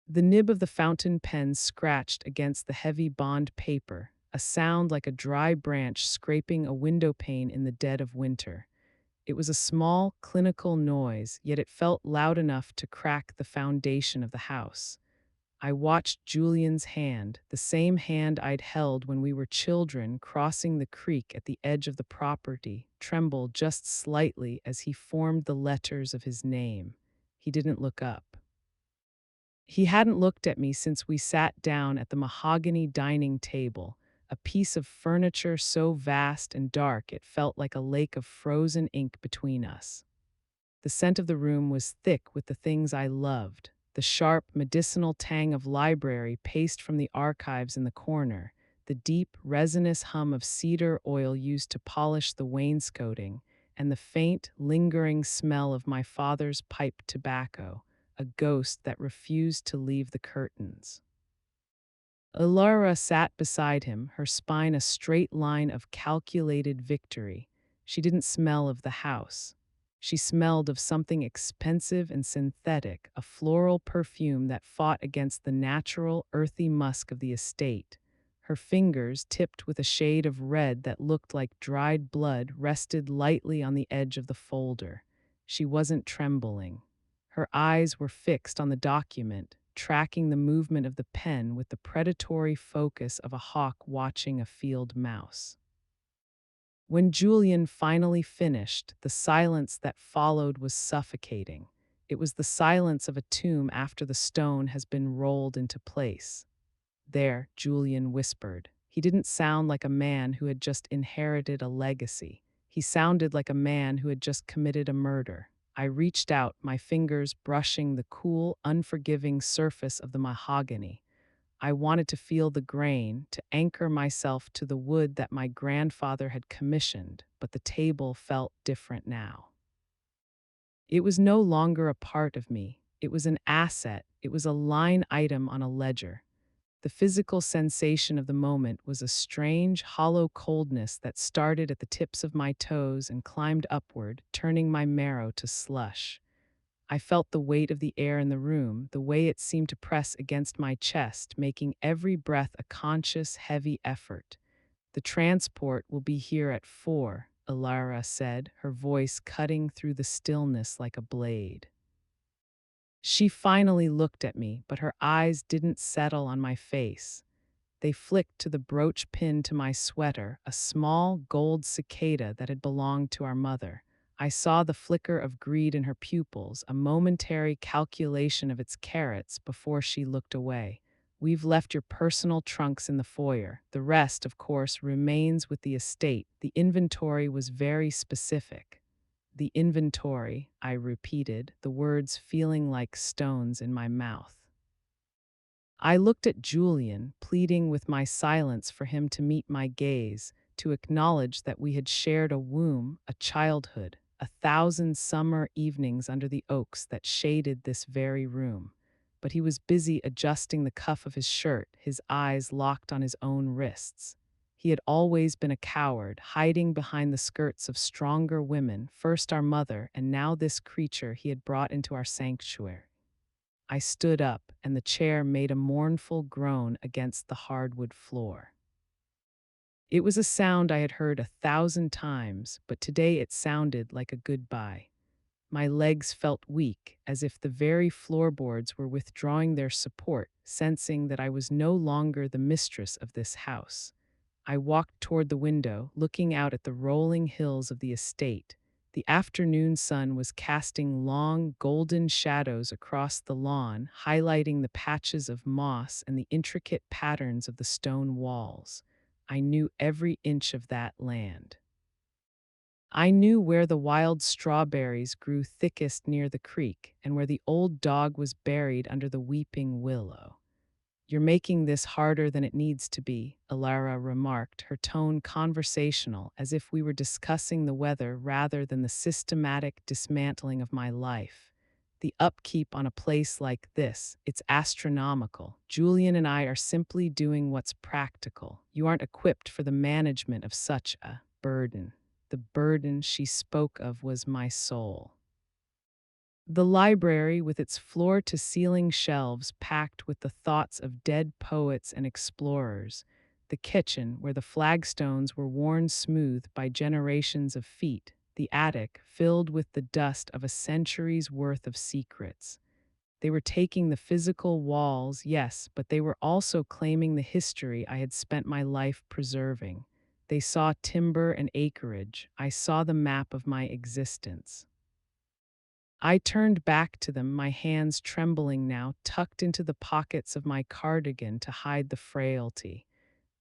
The nib of the fountain pen scratched against the heavy bond paper, a sound like a dry branch scraping a window pane in the dead of winter. It was a small, clinical noise, yet it felt loud enough to crack the foundation of the house. I watched Julian's hand, the same hand I'd held when we were children crossing the creek at the edge of the property, tremble just slightly as he formed the letters of his name. He didn't look up. He hadn't looked at me since we sat down at the mahogany dining table, a piece of furniture so vast and dark it felt like a lake of frozen ink between us. The scent of the room was thick with the things I loved, the sharp, medicinal tang of library paste from the archives in the corner, the deep, resinous hum of cedar oil used to polish the wainscoting, and the faint, lingering smell of my father's pipe tobacco, a ghost that refused to leave the curtains. Alara sat beside him, her spine a straight line of calculated victory. She didn't smell of the house. She smelled of something expensive and synthetic, a floral perfume that fought against the natural, earthy musk of the estate. Her fingers, tipped with a shade of red that looked like dried blood, rested lightly on the edge of the folder. She wasn't trembling. Her eyes were fixed on the document, tracking the movement of the pen with the predatory focus of a hawk watching a field mouse. When Julian finally finished, the silence that followed was suffocating. It was the silence of a tomb after the stone has been rolled into place. There, Julian whispered. He didn't sound like a man who had just inherited a legacy. He sounded like a man who had just committed a murder. I reached out, my fingers brushing the cool, unforgiving surface of the mahogany. I wanted to feel the grain, to anchor myself to the wood that my grandfather had commissioned, but the table felt different now. It was no longer a part of me. It was an asset. It was a line item on a ledger. The physical sensation of the moment was a strange, hollow coldness that started at the tips of my toes and climbed upward, turning my marrow to slush. I felt the weight of the air in the room, the way it seemed to press against my chest, making every breath a conscious, heavy effort. The transport will be here at 4, Ilara said, her voice cutting through the stillness like a blade. She finally looked at me, but her eyes didn't settle on my face. They flicked to the brooch pinned to my sweater, a small gold cicada that had belonged to our mother. I saw the flicker of greed in her pupils, a momentary calculation of its carats before she looked away. We've left your personal trunks in the foyer. The rest, of course, remains with the estate. The inventory was very specific. The inventory, I repeated, the words feeling like stones in my mouth. I looked at Julian, pleading with my silence for him to meet my gaze, to acknowledge that we had shared a womb, a childhood, 1,000 summer evenings under the oaks that shaded this very room. But he was busy adjusting the cuff of his shirt, his eyes locked on his own wrists. He had always been a coward, hiding behind the skirts of stronger women, first our mother, and now this creature he had brought into our sanctuary. I stood up, and the chair made a mournful groan against the hardwood floor. It was a sound I had heard 1,000 times, but today it sounded like a goodbye. My legs felt weak, as if the very floorboards were withdrawing their support, sensing that I was no longer the mistress of this house. I walked toward the window, looking out at the rolling hills of the estate. The afternoon sun was casting long, golden shadows across the lawn, highlighting the patches of moss and the intricate patterns of the stone walls. I knew every inch of that land. I knew where the wild strawberries grew thickest near the creek and where the old dog was buried under the weeping willow. You're making this harder than it needs to be, Alara remarked, her tone conversational, as if we were discussing the weather rather than the systematic dismantling of my life. The upkeep on a place like this, it's astronomical. Julian and I are simply doing what's practical. You aren't equipped for the management of such a burden. The burden she spoke of was my soul. The library, with its floor to ceiling shelves packed with the thoughts of dead poets and explorers. The kitchen, where the flagstones were worn smooth by generations of feet. The attic, filled with the dust of a century's worth of secrets. They were taking the physical walls, yes, but they were also claiming the history I had spent my life preserving. They saw timber and acreage. I saw the map of my existence. I turned back to them, my hands trembling now, tucked into the pockets of my cardigan to hide the frailty.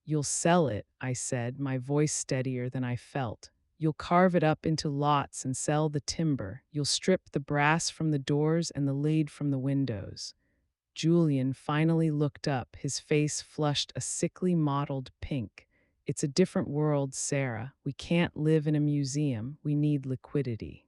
"You'll sell it," I said, my voice steadier than I felt. "You'll carve it up into lots and sell the timber. You'll strip the brass from the doors and the lead from the windows." Julian finally looked up, his face flushed a sickly mottled pink. "It's a different world, Sarah. We can't live in a museum. We need liquidity."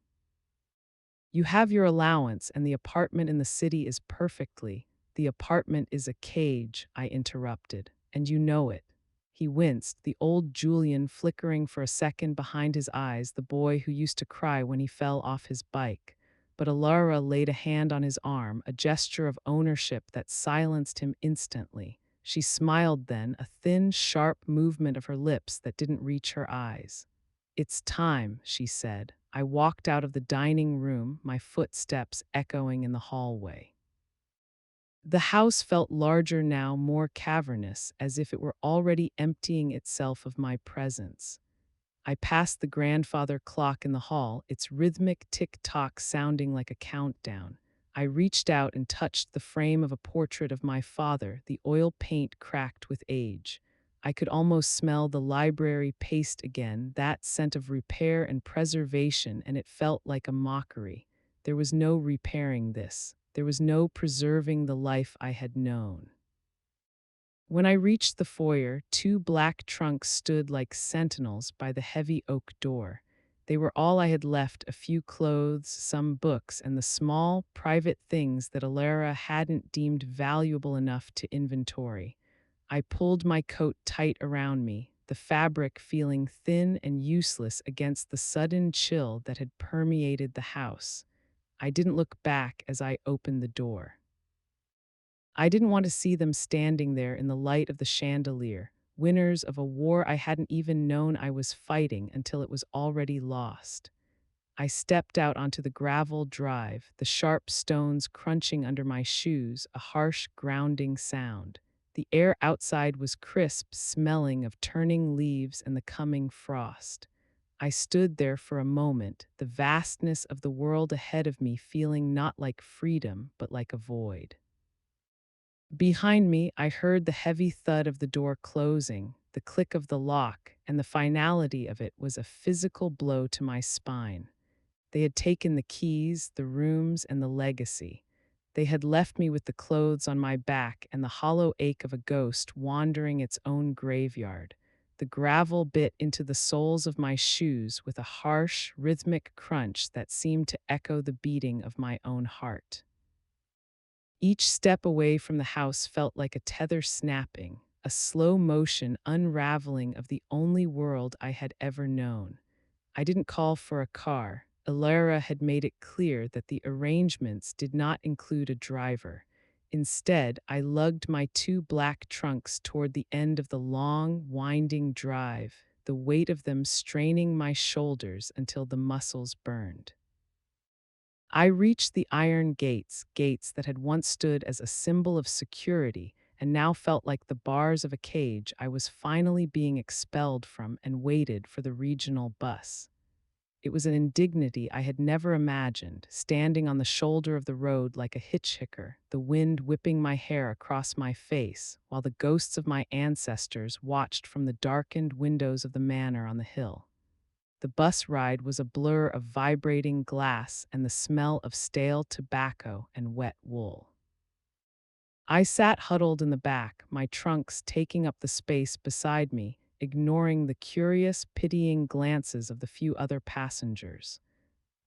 "You have your allowance, and the apartment in the city is perfectly. The apartment is a cage," I interrupted, "and you know it." He winced, the old Julian flickering for a second behind his eyes, the boy who used to cry when he fell off his bike. But Alara laid a hand on his arm, a gesture of ownership that silenced him instantly. She smiled then, a thin, sharp movement of her lips that didn't reach her eyes. "It's time," she said. I walked out of the dining room, my footsteps echoing in the hallway. The house felt larger now, more cavernous, as if it were already emptying itself of my presence. I passed the grandfather clock in the hall, its rhythmic tick-tock sounding like a countdown. I reached out and touched the frame of a portrait of my father, the oil paint cracked with age. I could almost smell the library paste again, that scent of repair and preservation, and it felt like a mockery. There was no repairing this. There was no preserving the life I had known. When I reached the foyer, two black trunks stood like sentinels by the heavy oak door. They were all I had left, a few clothes, some books, and the small, private things that Alara hadn't deemed valuable enough to inventory. I pulled my coat tight around me, the fabric feeling thin and useless against the sudden chill that had permeated the house. I didn't look back as I opened the door. I didn't want to see them standing there in the light of the chandelier, winners of a war I hadn't even known I was fighting until it was already lost. I stepped out onto the gravel drive, the sharp stones crunching under my shoes, a harsh, grounding sound. The air outside was crisp, smelling of turning leaves and the coming frost. I stood there for a moment, the vastness of the world ahead of me feeling not like freedom, but like a void. Behind me, I heard the heavy thud of the door closing, the click of the lock, and the finality of it was a physical blow to my spine. They had taken the keys, the rooms, and the legacy. They had left me with the clothes on my back and the hollow ache of a ghost wandering its own graveyard. The gravel bit into the soles of my shoes with a harsh, rhythmic crunch that seemed to echo the beating of my own heart. Each step away from the house felt like a tether snapping, a slow motion unraveling of the only world I had ever known. I didn't call for a car. Ilara had made it clear that the arrangements did not include a driver. Instead, I lugged my two black trunks toward the end of the long, winding drive, the weight of them straining my shoulders until the muscles burned. I reached the iron gates, gates that had once stood as a symbol of security and now felt like the bars of a cage I was finally being expelled from, and waited for the regional bus. It was an indignity I had never imagined, standing on the shoulder of the road like a hitchhiker, the wind whipping my hair across my face, while the ghosts of my ancestors watched from the darkened windows of the manor on the hill. The bus ride was a blur of vibrating glass and the smell of stale tobacco and wet wool. I sat huddled in the back, my trunks taking up the space beside me, ignoring the curious, pitying glances of the few other passengers.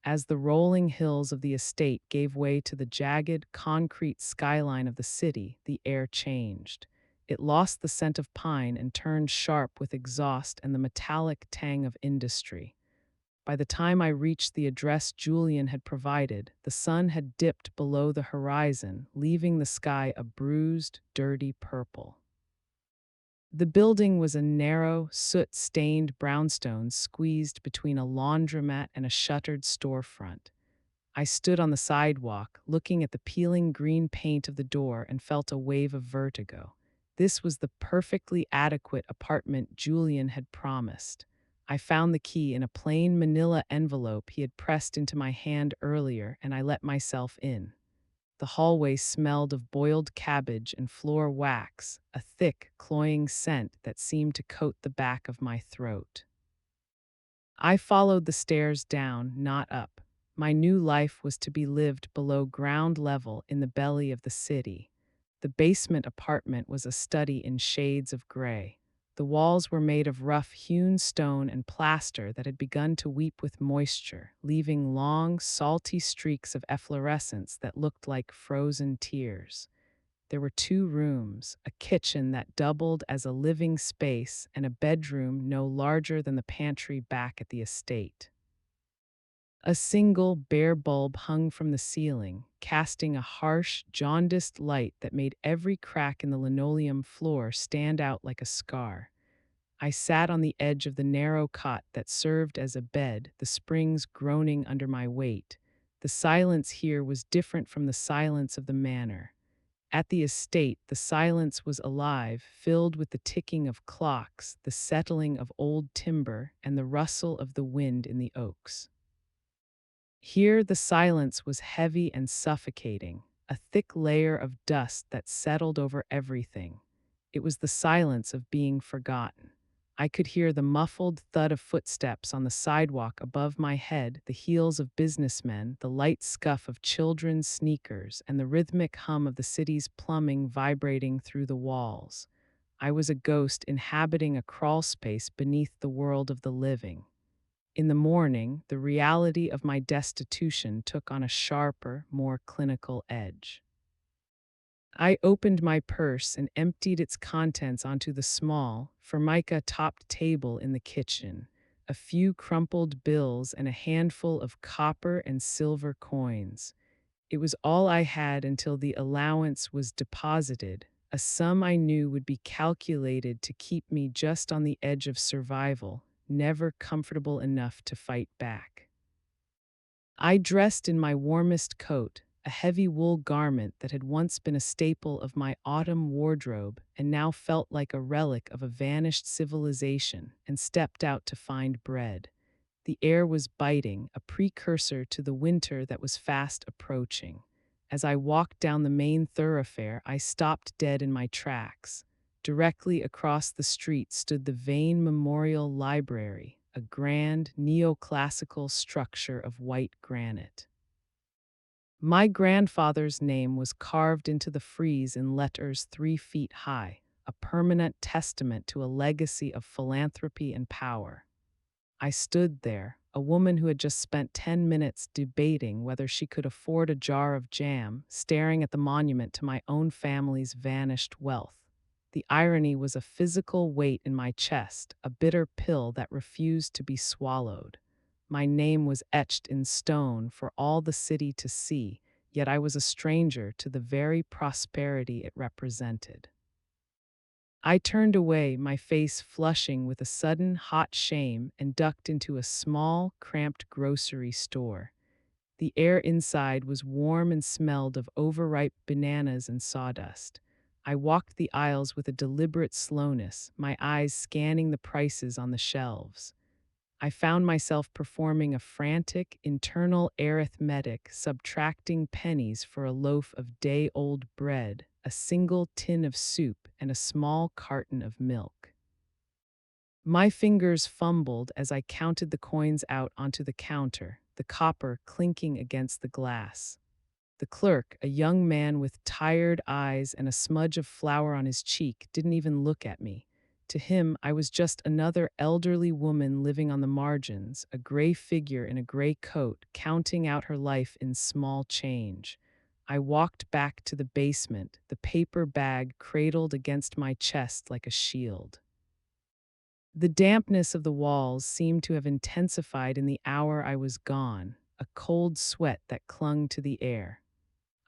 As the rolling hills of the estate gave way to the jagged, concrete skyline of the city, the air changed. It lost the scent of pine and turned sharp with exhaust and the metallic tang of industry. By the time I reached the address Julian had provided, the sun had dipped below the horizon, leaving the sky a bruised, dirty purple. The building was a narrow, soot-stained brownstone squeezed between a laundromat and a shuttered storefront. I stood on the sidewalk, looking at the peeling green paint of the door, and felt a wave of vertigo. This was the perfectly adequate apartment Julian had promised. I found the key in a plain manila envelope he had pressed into my hand earlier, and I let myself in. The hallway smelled of boiled cabbage and floor wax, a thick, cloying scent that seemed to coat the back of my throat. I followed the stairs down, not up. My new life was to be lived below ground level in the belly of the city. The basement apartment was a study in shades of gray. The walls were made of rough-hewn stone and plaster that had begun to weep with moisture, leaving long, salty streaks of efflorescence that looked like frozen tears. There were two rooms, a kitchen that doubled as a living space, and a bedroom no larger than the pantry back at the estate. A single bare bulb hung from the ceiling, casting a harsh, jaundiced light that made every crack in the linoleum floor stand out like a scar. I sat on the edge of the narrow cot that served as a bed, the springs groaning under my weight. The silence here was different from the silence of the manor. At the estate, the silence was alive, filled with the ticking of clocks, the settling of old timber, and the rustle of the wind in the oaks. Here, the silence was heavy and suffocating, a thick layer of dust that settled over everything. It was the silence of being forgotten. I could hear the muffled thud of footsteps on the sidewalk above my head, the heels of businessmen, the light scuff of children's sneakers, and the rhythmic hum of the city's plumbing vibrating through the walls. I was a ghost inhabiting a crawl space beneath the world of the living. In the morning, the reality of my destitution took on a sharper, more clinical edge. I opened my purse and emptied its contents onto the small, formica-topped table in the kitchen, a few crumpled bills and a handful of copper and silver coins. It was all I had until the allowance was deposited, a sum I knew would be calculated to keep me just on the edge of survival, never comfortable enough to fight back. I dressed in my warmest coat, a heavy wool garment that had once been a staple of my autumn wardrobe and now felt like a relic of a vanished civilization, and stepped out to find bread. The air was biting, a precursor to the winter that was fast approaching. As I walked down the main thoroughfare, I stopped dead in my tracks. Directly across the street stood the Vane Memorial Library, a grand neoclassical structure of white granite. My grandfather's name was carved into the frieze in letters 3 feet high, a permanent testament to a legacy of philanthropy and power. I stood there, a woman who had just spent 10 minutes debating whether she could afford a jar of jam, staring at the monument to my own family's vanished wealth. The irony was a physical weight in my chest, a bitter pill that refused to be swallowed. My name was etched in stone for all the city to see, yet I was a stranger to the very prosperity it represented. I turned away, my face flushing with a sudden hot shame, and ducked into a small, cramped grocery store. The air inside was warm and smelled of overripe bananas and sawdust. I walked the aisles with a deliberate slowness, my eyes scanning the prices on the shelves. I found myself performing a frantic internal arithmetic, subtracting pennies for a loaf of day-old bread, a single tin of soup, and a small carton of milk. My fingers fumbled as I counted the coins out onto the counter, the copper clinking against the glass. The clerk, a young man with tired eyes and a smudge of flour on his cheek, didn't even look at me. To him, I was just another elderly woman living on the margins, a gray figure in a gray coat, counting out her life in small change. I walked back to the basement, the paper bag cradled against my chest like a shield. The dampness of the walls seemed to have intensified in the hour I was gone, a cold sweat that clung to the air.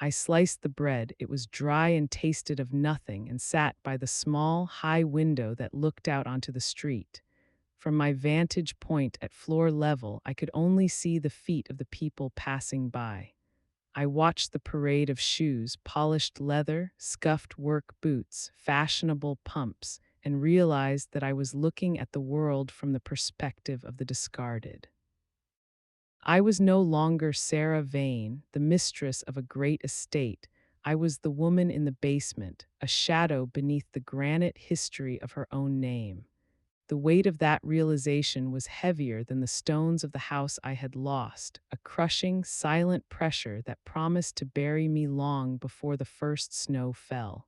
I sliced the bread. It was dry and tasted of nothing, and sat by the small, high window that looked out onto the street. From my vantage point at floor level, I could only see the feet of the people passing by. I watched the parade of shoes, polished leather, scuffed work boots, fashionable pumps, and realized that I was looking at the world from the perspective of the discarded. I was no longer Sarah Vane, the mistress of a great estate. I was the woman in the basement, a shadow beneath the granite history of her own name. The weight of that realization was heavier than the stones of the house I had lost, a crushing, silent pressure that promised to bury me long before the first snow fell.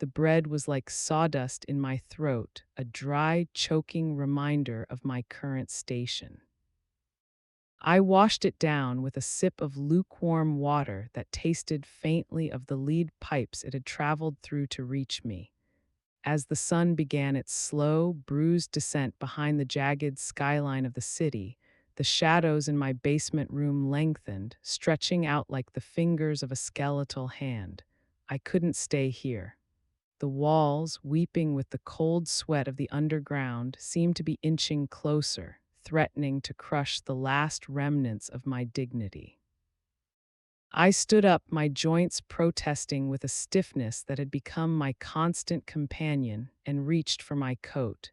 The bread was like sawdust in my throat, a dry, choking reminder of my current station. I washed it down with a sip of lukewarm water that tasted faintly of the lead pipes it had traveled through to reach me. As the sun began its slow, bruised descent behind the jagged skyline of the city, the shadows in my basement room lengthened, stretching out like the fingers of a skeletal hand. I couldn't stay here. The walls, weeping with the cold sweat of the underground, seemed to be inching closer, threatening to crush the last remnants of my dignity. I stood up, my joints protesting with a stiffness that had become my constant companion, and reached for my coat.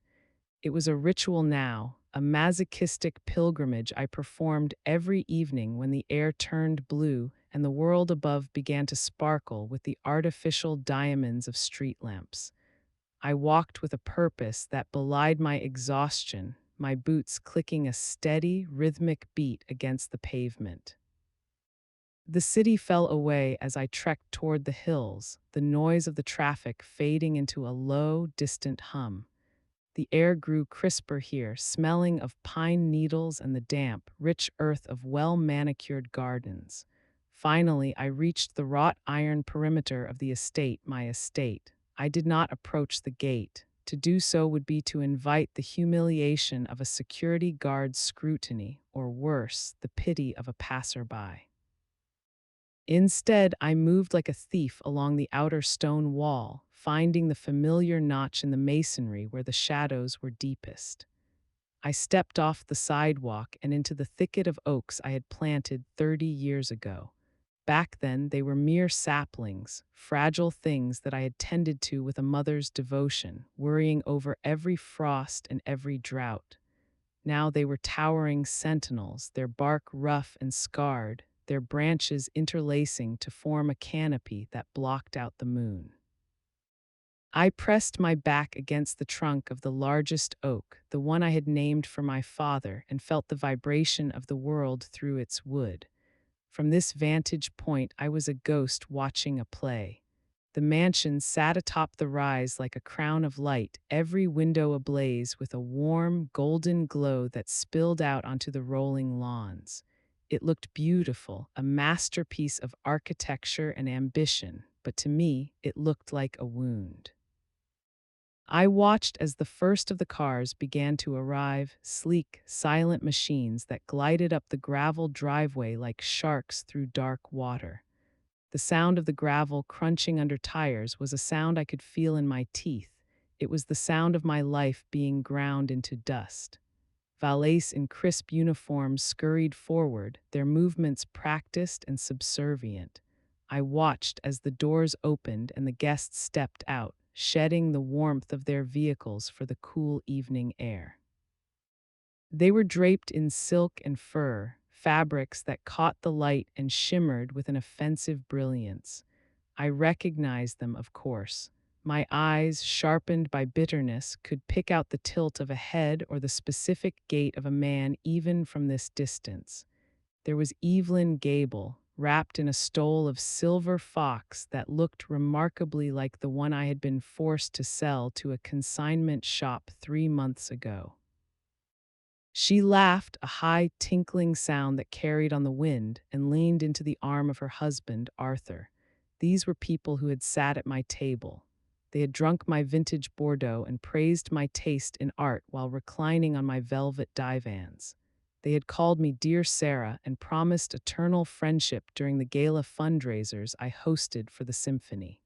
It was a ritual now, a masochistic pilgrimage I performed every evening when the air turned blue and the world above began to sparkle with the artificial diamonds of street lamps. I walked with a purpose that belied my exhaustion, my boots clicking a steady, rhythmic beat against the pavement. The city fell away as I trekked toward the hills, the noise of the traffic fading into a low, distant hum. The air grew crisper here, smelling of pine needles and the damp, rich earth of well-manicured gardens. Finally, I reached the wrought iron perimeter of the estate, my estate. I did not approach the gate. To do so would be to invite the humiliation of a security guard's scrutiny, or worse, the pity of a passerby. Instead, I moved like a thief along the outer stone wall, finding the familiar notch in the masonry where the shadows were deepest. I stepped off the sidewalk and into the thicket of oaks I had planted 30 years ago. Back then, they were mere saplings, fragile things that I had tended to with a mother's devotion, worrying over every frost and every drought. Now they were towering sentinels, their bark rough and scarred, their branches interlacing to form a canopy that blocked out the moon. I pressed my back against the trunk of the largest oak, the one I had named for my father, and felt the vibration of the world through its wood. From this vantage point, I was a ghost watching a play. The mansion sat atop the rise like a crown of light, every window ablaze with a warm, golden glow that spilled out onto the rolling lawns. It looked beautiful, a masterpiece of architecture and ambition, but to me, it looked like a wound. I watched as the first of the cars began to arrive, sleek, silent machines that glided up the gravel driveway like sharks through dark water. The sound of the gravel crunching under tires was a sound I could feel in my teeth. It was the sound of my life being ground into dust. Valets in crisp uniforms scurried forward, their movements practiced and subservient. I watched as the doors opened and the guests stepped out, shedding the warmth of their vehicles for the cool evening air. They were draped in silk and fur, fabrics that caught the light and shimmered with an offensive brilliance. I recognized them, of course. My eyes, sharpened by bitterness, could pick out the tilt of a head or the specific gait of a man even from this distance. There was Evelyn Gable, wrapped in a stole of silver fox that looked remarkably like the one I had been forced to sell to a consignment shop 3 months ago. She laughed, a high, tinkling sound that carried on the wind, and leaned into the arm of her husband, Arthur. These were people who had sat at my table. They had drunk my vintage Bordeaux and praised my taste in art while reclining on my velvet divans. They had called me Dear Sarah and promised eternal friendship during the gala fundraisers I hosted for the symphony.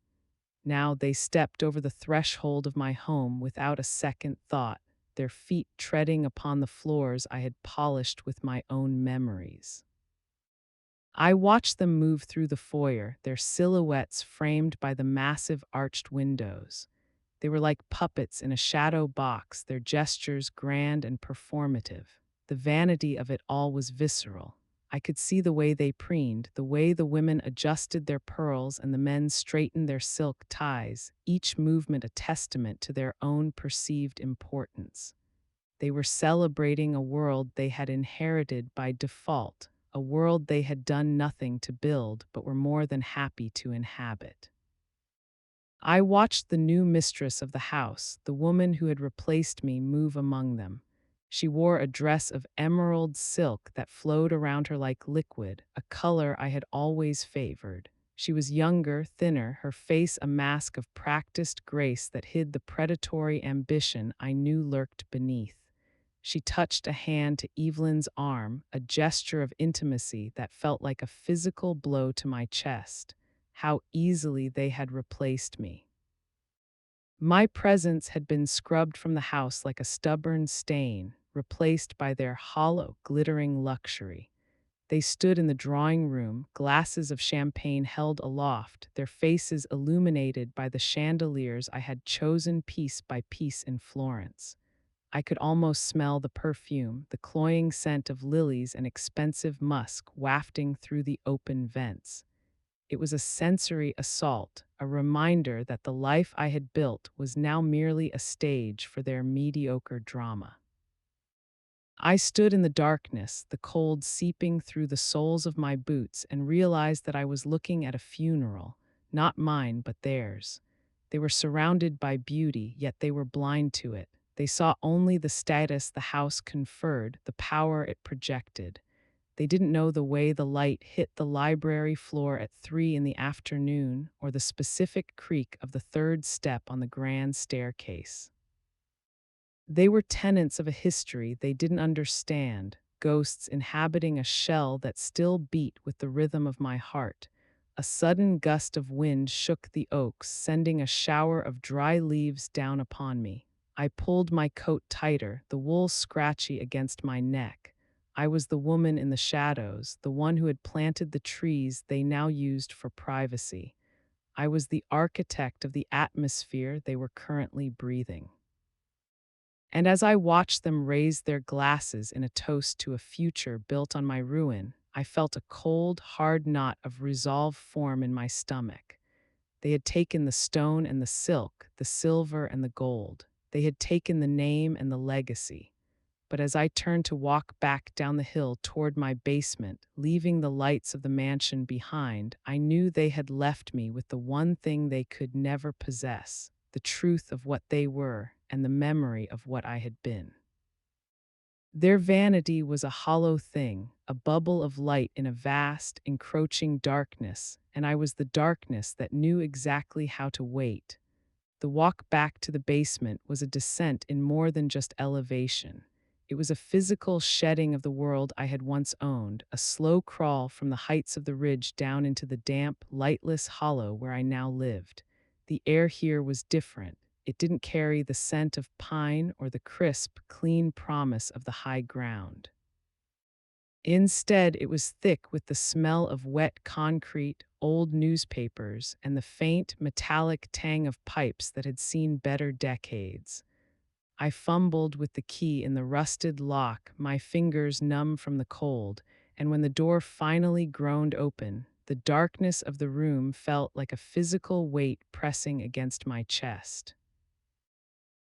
Now they stepped over the threshold of my home without a second thought, their feet treading upon the floors I had polished with my own memories. I watched them move through the foyer, their silhouettes framed by the massive arched windows. They were like puppets in a shadow box, their gestures grand and performative. The vanity of it all was visceral. I could see the way they preened, the way the women adjusted their pearls and the men straightened their silk ties, each movement a testament to their own perceived importance. They were celebrating a world they had inherited by default, a world they had done nothing to build but were more than happy to inhabit. I watched the new mistress of the house, the woman who had replaced me, move among them. She wore a dress of emerald silk that flowed around her like liquid, a color I had always favored. She was younger, thinner, her face a mask of practiced grace that hid the predatory ambition I knew lurked beneath. She touched a hand to Evelyn's arm, a gesture of intimacy that felt like a physical blow to my chest. How easily they had replaced me. My presence had been scrubbed from the house like a stubborn stain, replaced by their hollow, glittering luxury. They stood in the drawing room, glasses of champagne held aloft, their faces illuminated by the chandeliers I had chosen piece by piece in Florence. I could almost smell the perfume, the cloying scent of lilies and expensive musk wafting through the open vents. It was a sensory assault, a reminder that the life I had built was now merely a stage for their mediocre drama. I stood in the darkness, the cold seeping through the soles of my boots, and realized that I was looking at a funeral, not mine but theirs. They were surrounded by beauty, yet they were blind to it. They saw only the status the house conferred, the power it projected. They didn't know the way the light hit the library floor at 3 in the afternoon or the specific creak of the third step on the grand staircase. They were tenants of a history they didn't understand, ghosts inhabiting a shell that still beat with the rhythm of my heart. A sudden gust of wind shook the oaks, sending a shower of dry leaves down upon me. I pulled my coat tighter, the wool scratchy against my neck. I was the woman in the shadows, the one who had planted the trees they now used for privacy. I was the architect of the atmosphere they were currently breathing. And as I watched them raise their glasses in a toast to a future built on my ruin, I felt a cold, hard knot of resolve form in my stomach. They had taken the stone and the silk, the silver and the gold. They had taken the name and the legacy. But as I turned to walk back down the hill toward my basement, leaving the lights of the mansion behind, I knew they had left me with the one thing they could never possess, the truth of what they were and the memory of what I had been. Their vanity was a hollow thing, a bubble of light in a vast, encroaching darkness, and I was the darkness that knew exactly how to wait. The walk back to the basement was a descent in more than just elevation. It was a physical shedding of the world I had once owned, a slow crawl from the heights of the ridge down into the damp, lightless hollow where I now lived. The air here was different. It didn't carry the scent of pine or the crisp, clean promise of the high ground. Instead, it was thick with the smell of wet concrete, old newspapers, and the faint, metallic tang of pipes that had seen better decades. I fumbled with the key in the rusted lock, my fingers numb from the cold, and when the door finally groaned open, the darkness of the room felt like a physical weight pressing against my chest.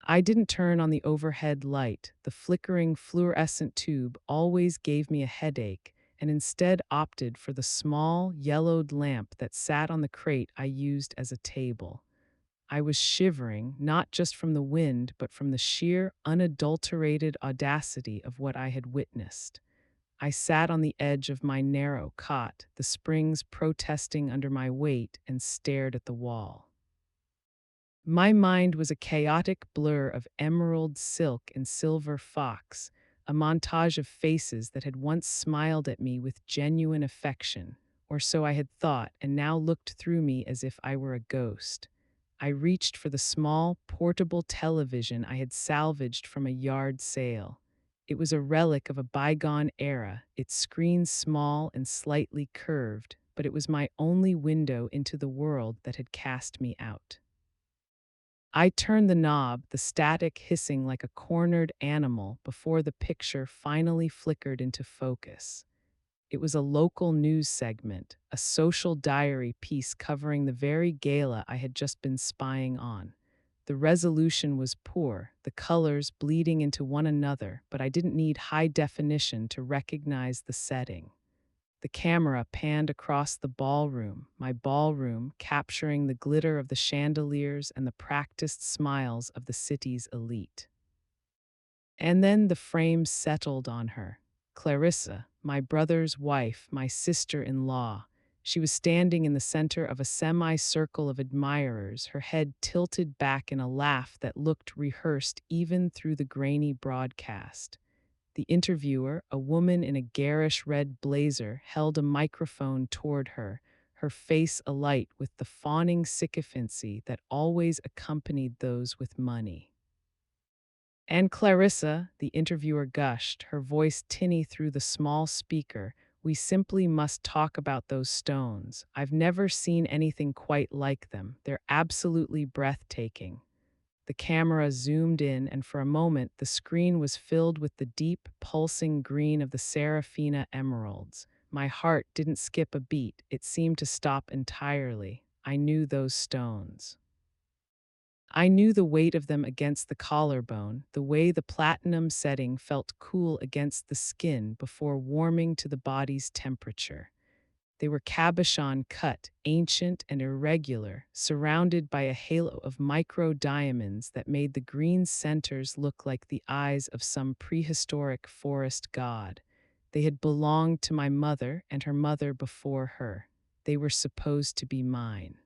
I didn't turn on the overhead light. The flickering fluorescent tube always gave me a headache, and instead opted for the small, yellowed lamp that sat on the crate I used as a table. I was shivering, not just from the wind, but from the sheer, unadulterated audacity of what I had witnessed. I sat on the edge of my narrow cot, the springs protesting under my weight, and stared at the wall. My mind was a chaotic blur of emerald silk and silver fox, a montage of faces that had once smiled at me with genuine affection, or so I had thought, and now looked through me as if I were a ghost. I reached for the small, portable television I had salvaged from a yard sale. It was a relic of a bygone era, its screen small and slightly curved, but it was my only window into the world that had cast me out. I turned the knob, the static hissing like a cornered animal before the picture finally flickered into focus. It was a local news segment, a social diary piece covering the very gala I had just been spying on. The resolution was poor, the colors bleeding into one another, but I didn't need high definition to recognize the setting. The camera panned across the ballroom, my ballroom, capturing the glitter of the chandeliers and the practiced smiles of the city's elite. And then the frame settled on her. Clarissa, my brother's wife, my sister in law. She was standing in the center of a semicircle of admirers, her head tilted back in a laugh that looked rehearsed even through the grainy broadcast. The interviewer, a woman in a garish red blazer, held a microphone toward her, her face alight with the fawning sycophancy that always accompanied those with money. And Clarissa, the interviewer gushed, her voice tinny through the small speaker, we simply must talk about those stones. I've never seen anything quite like them. They're absolutely breathtaking. The camera zoomed in, and for a moment, the screen was filled with the deep, pulsing green of the Serafina emeralds. My heart didn't skip a beat, it seemed to stop entirely. I knew those stones. I knew the weight of them against the collarbone, the way the platinum setting felt cool against the skin before warming to the body's temperature. They were cabochon cut, ancient and irregular, surrounded by a halo of micro diamonds that made the green centers look like the eyes of some prehistoric forest god. They had belonged to my mother and her mother before her. They were supposed to be mine.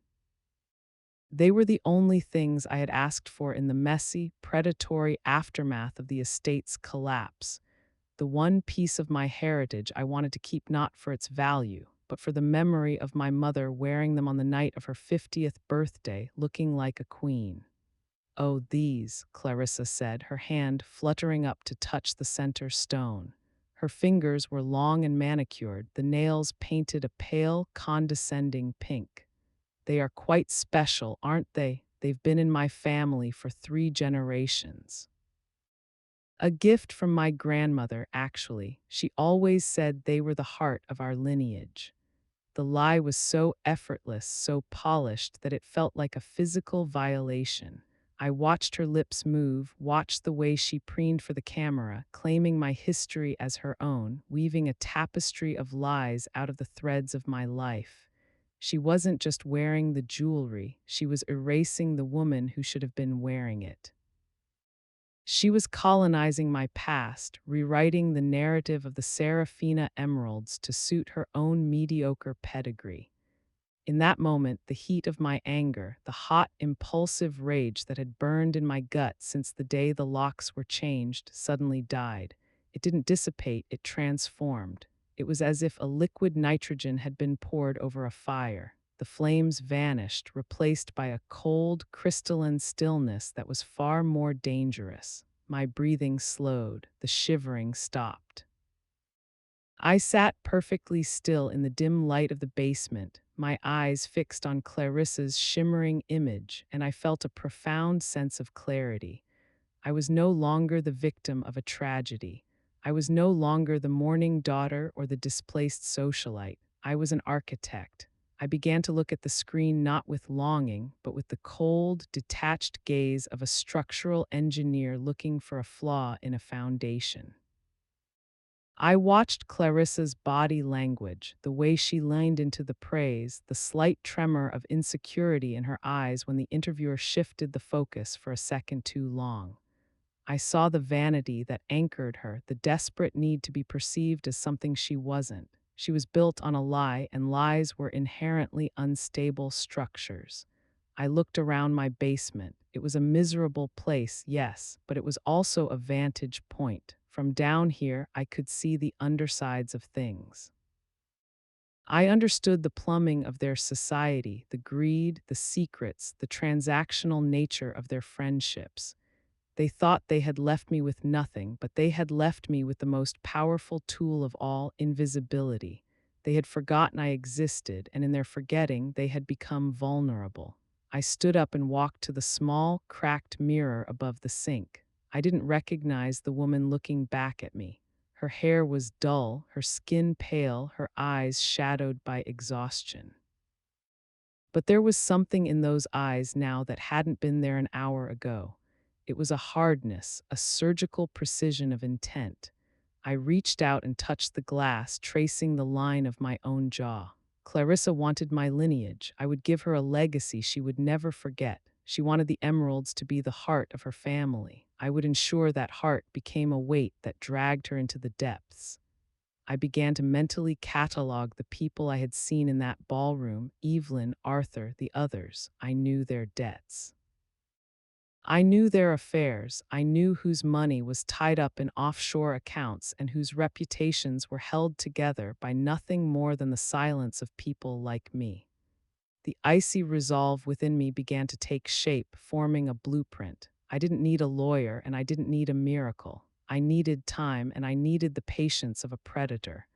They were the only things I had asked for in the messy, predatory aftermath of the estate's collapse. The one piece of my heritage I wanted to keep not for its value, but for the memory of my mother wearing them on the night of her 50th birthday, looking like a queen. Oh, these, Clarissa said, her hand fluttering up to touch the center stone. Her fingers were long and manicured, the nails painted a pale, condescending pink. They are quite special, aren't they? They've been in my family for 3 generations. A gift from my grandmother, actually. She always said they were the heart of our lineage. The lie was so effortless, so polished, that it felt like a physical violation. I watched her lips move, watched the way she preened for the camera, claiming my history as her own, weaving a tapestry of lies out of the threads of my life. She wasn't just wearing the jewelry, she was erasing the woman who should have been wearing it. She was colonizing my past, rewriting the narrative of the Serafina emeralds to suit her own mediocre pedigree. In that moment, the heat of my anger, the hot, impulsive rage that had burned in my gut since the day the locks were changed, suddenly died. It didn't dissipate, it transformed. It was as if a liquid nitrogen had been poured over a fire. The flames vanished, replaced by a cold, crystalline stillness that was far more dangerous. My breathing slowed, the shivering stopped. I sat perfectly still in the dim light of the basement, my eyes fixed on Clarissa's shimmering image, and I felt a profound sense of clarity. I was no longer the victim of a tragedy. I was no longer the mourning daughter or the displaced socialite. I was an architect. I began to look at the screen not with longing, but with the cold, detached gaze of a structural engineer looking for a flaw in a foundation. I watched Clarissa's body language, the way she leaned into the praise, the slight tremor of insecurity in her eyes when the interviewer shifted the focus for a second too long. I saw the vanity that anchored her, the desperate need to be perceived as something she wasn't. She was built on a lie, and lies were inherently unstable structures. I looked around my basement. It was a miserable place, yes, but it was also a vantage point. From down here, I could see the undersides of things. I understood the plumbing of their society, the greed, the secrets, the transactional nature of their friendships. They thought they had left me with nothing, but they had left me with the most powerful tool of all, invisibility. They had forgotten I existed, and in their forgetting, they had become vulnerable. I stood up and walked to the small, cracked mirror above the sink. I didn't recognize the woman looking back at me. Her hair was dull, her skin pale, her eyes shadowed by exhaustion. But there was something in those eyes now that hadn't been there an hour ago. It was a hardness, a surgical precision of intent. I reached out and touched the glass, tracing the line of my own jaw. Clarissa wanted my lineage. I would give her a legacy she would never forget. She wanted the emeralds to be the heart of her family. I would ensure that heart became a weight that dragged her into the depths. I began to mentally catalog the people I had seen in that ballroom: Evelyn, Arthur, the others. I knew their debts. I knew their affairs. I knew whose money was tied up in offshore accounts and whose reputations were held together by nothing more than the silence of people like me. The icy resolve within me began to take shape, forming a blueprint. I didn't need a lawyer and I didn't need a miracle. I needed time and I needed the patience of a predator.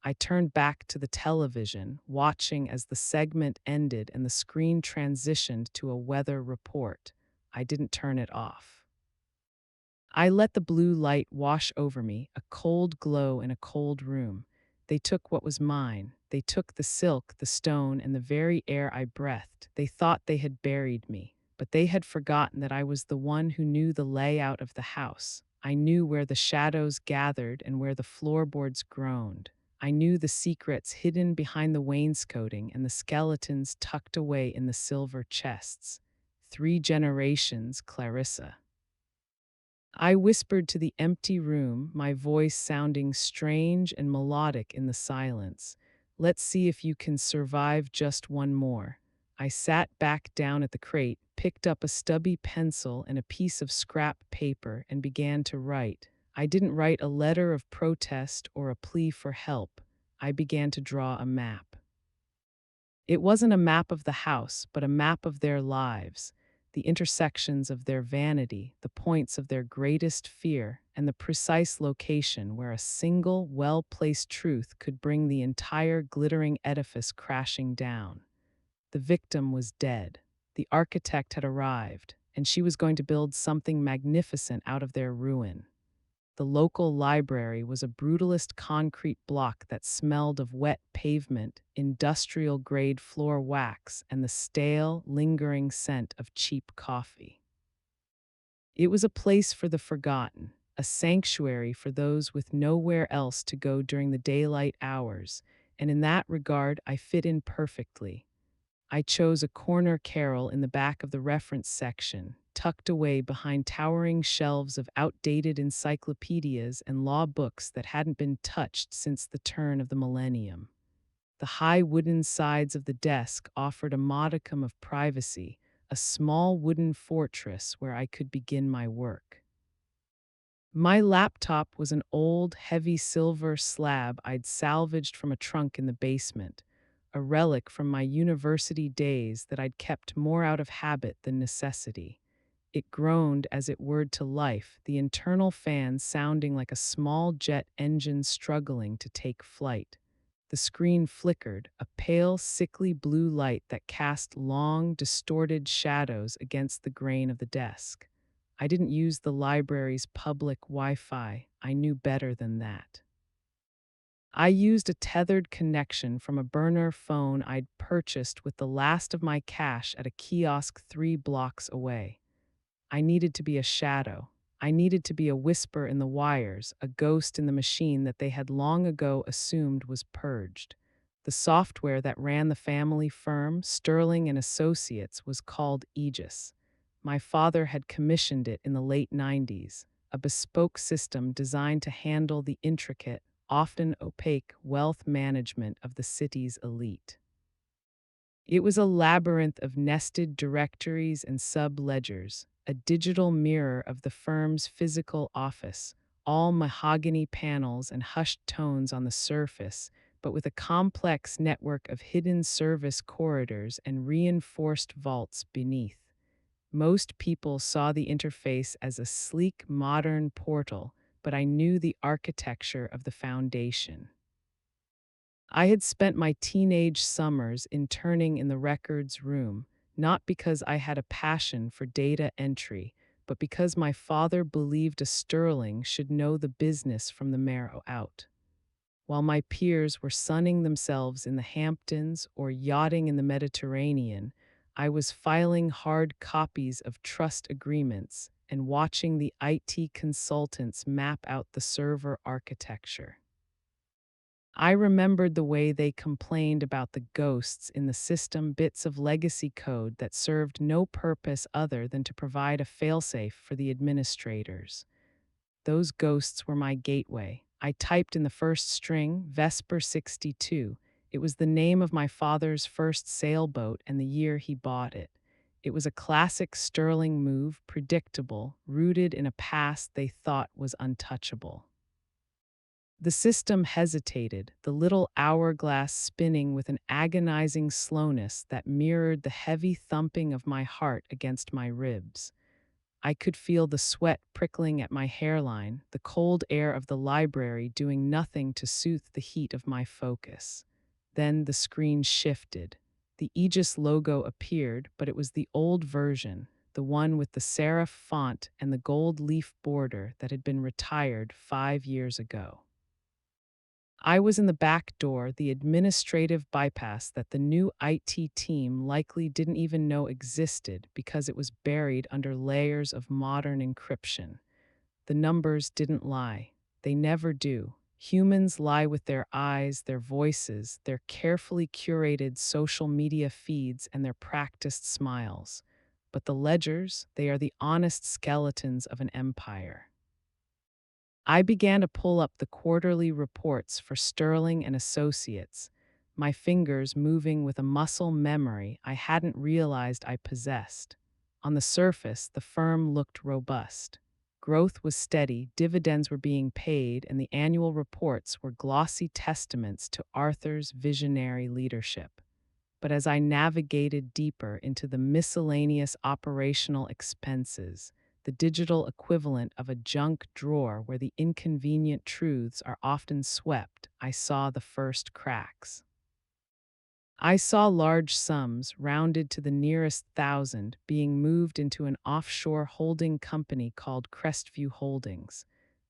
I turned back to the television, watching as the segment ended and the screen transitioned to a weather report. I didn't turn it off. I let the blue light wash over me, a cold glow in a cold room. They took what was mine. They took the silk, the stone, and the very air I breathed. They thought they had buried me, but they had forgotten that I was the one who knew the layout of the house. I knew where the shadows gathered and where the floorboards groaned. I knew the secrets hidden behind the wainscoting and the skeletons tucked away in the silver chests. 3 generations, Clarissa. I whispered to the empty room, my voice sounding strange and melodic in the silence. Let's see if you can survive just one more. I sat back down at the crate, picked up a stubby pencil and a piece of scrap paper, and began to write. I didn't write a letter of protest or a plea for help. I began to draw a map. It wasn't a map of the house, but a map of their lives, the intersections of their vanity, the points of their greatest fear, and the precise location where a single, well-placed truth could bring the entire glittering edifice crashing down. The victim was dead. The architect had arrived, and she was going to build something magnificent out of their ruin. The local library was a brutalist concrete block that smelled of wet pavement, industrial-grade floor wax, and the stale, lingering scent of cheap coffee. It was a place for the forgotten, a sanctuary for those with nowhere else to go during the daylight hours, and in that regard I fit in perfectly. I chose a corner carrel in the back of the reference section, tucked away behind towering shelves of outdated encyclopedias and law books that hadn't been touched since the turn of the millennium. The high wooden sides of the desk offered a modicum of privacy, a small wooden fortress where I could begin my work. My laptop was an old, heavy silver slab I'd salvaged from a trunk in the basement, a relic from my university days that I'd kept more out of habit than necessity. It groaned as it whirred to life, the internal fan sounding like a small jet engine struggling to take flight. The screen flickered, a pale, sickly blue light that cast long, distorted shadows against the grain of the desk. I didn't use the library's public Wi-Fi. I knew better than that. I used a tethered connection from a burner phone I'd purchased with the last of my cash at a kiosk 3 blocks away. I needed to be a shadow. I needed to be a whisper in the wires, a ghost in the machine that they had long ago assumed was purged. The software that ran the family firm, Sterling and Associates, was called Aegis. My father had commissioned it in the late 90s, a bespoke system designed to handle the intricate, often opaque wealth management of the city's elite. It was a labyrinth of nested directories and sub-ledgers, a digital mirror of the firm's physical office, all mahogany panels and hushed tones on the surface, but with a complex network of hidden service corridors and reinforced vaults beneath. Most people saw the interface as a sleek, modern portal, but I knew the architecture of the foundation. I had spent my teenage summers interning in the records room, not because I had a passion for data entry, but because my father believed a Sterling should know the business from the marrow out. While my peers were sunning themselves in the Hamptons or yachting in the Mediterranean, I was filing hard copies of trust agreements and watching the IT consultants map out the server architecture. I remembered the way they complained about the ghosts in the system, bits of legacy code that served no purpose other than to provide a failsafe for the administrators. Those ghosts were my gateway. I typed in the first string, Vesper 62. It was the name of my father's first sailboat and the year he bought it. It was a classic Sterling move, predictable, rooted in a past they thought was untouchable. The system hesitated, the little hourglass spinning with an agonizing slowness that mirrored the heavy thumping of my heart against my ribs. I could feel the sweat prickling at my hairline, the cold air of the library doing nothing to soothe the heat of my focus. Then the screen shifted. The Aegis logo appeared, but it was the old version, the one with the serif font and the gold leaf border that had been retired 5 years ago. I was in the back door, the administrative bypass that the new IT team likely didn't even know existed because it was buried under layers of modern encryption. The numbers didn't lie. They never do. Humans lie with their eyes, their voices, their carefully curated social media feeds, and their practiced smiles. But the ledgers, they are the honest skeletons of an empire. I began to pull up the quarterly reports for Sterling and Associates, my fingers moving with a muscle memory I hadn't realized I possessed. On the surface, the firm looked robust. Growth was steady, dividends were being paid, and the annual reports were glossy testaments to Arthur's visionary leadership. But as I navigated deeper into the miscellaneous operational expenses, the digital equivalent of a junk drawer where the inconvenient truths are often swept, I saw the first cracks. I saw large sums, rounded to the nearest thousand, being moved into an offshore holding company called Crestview Holdings.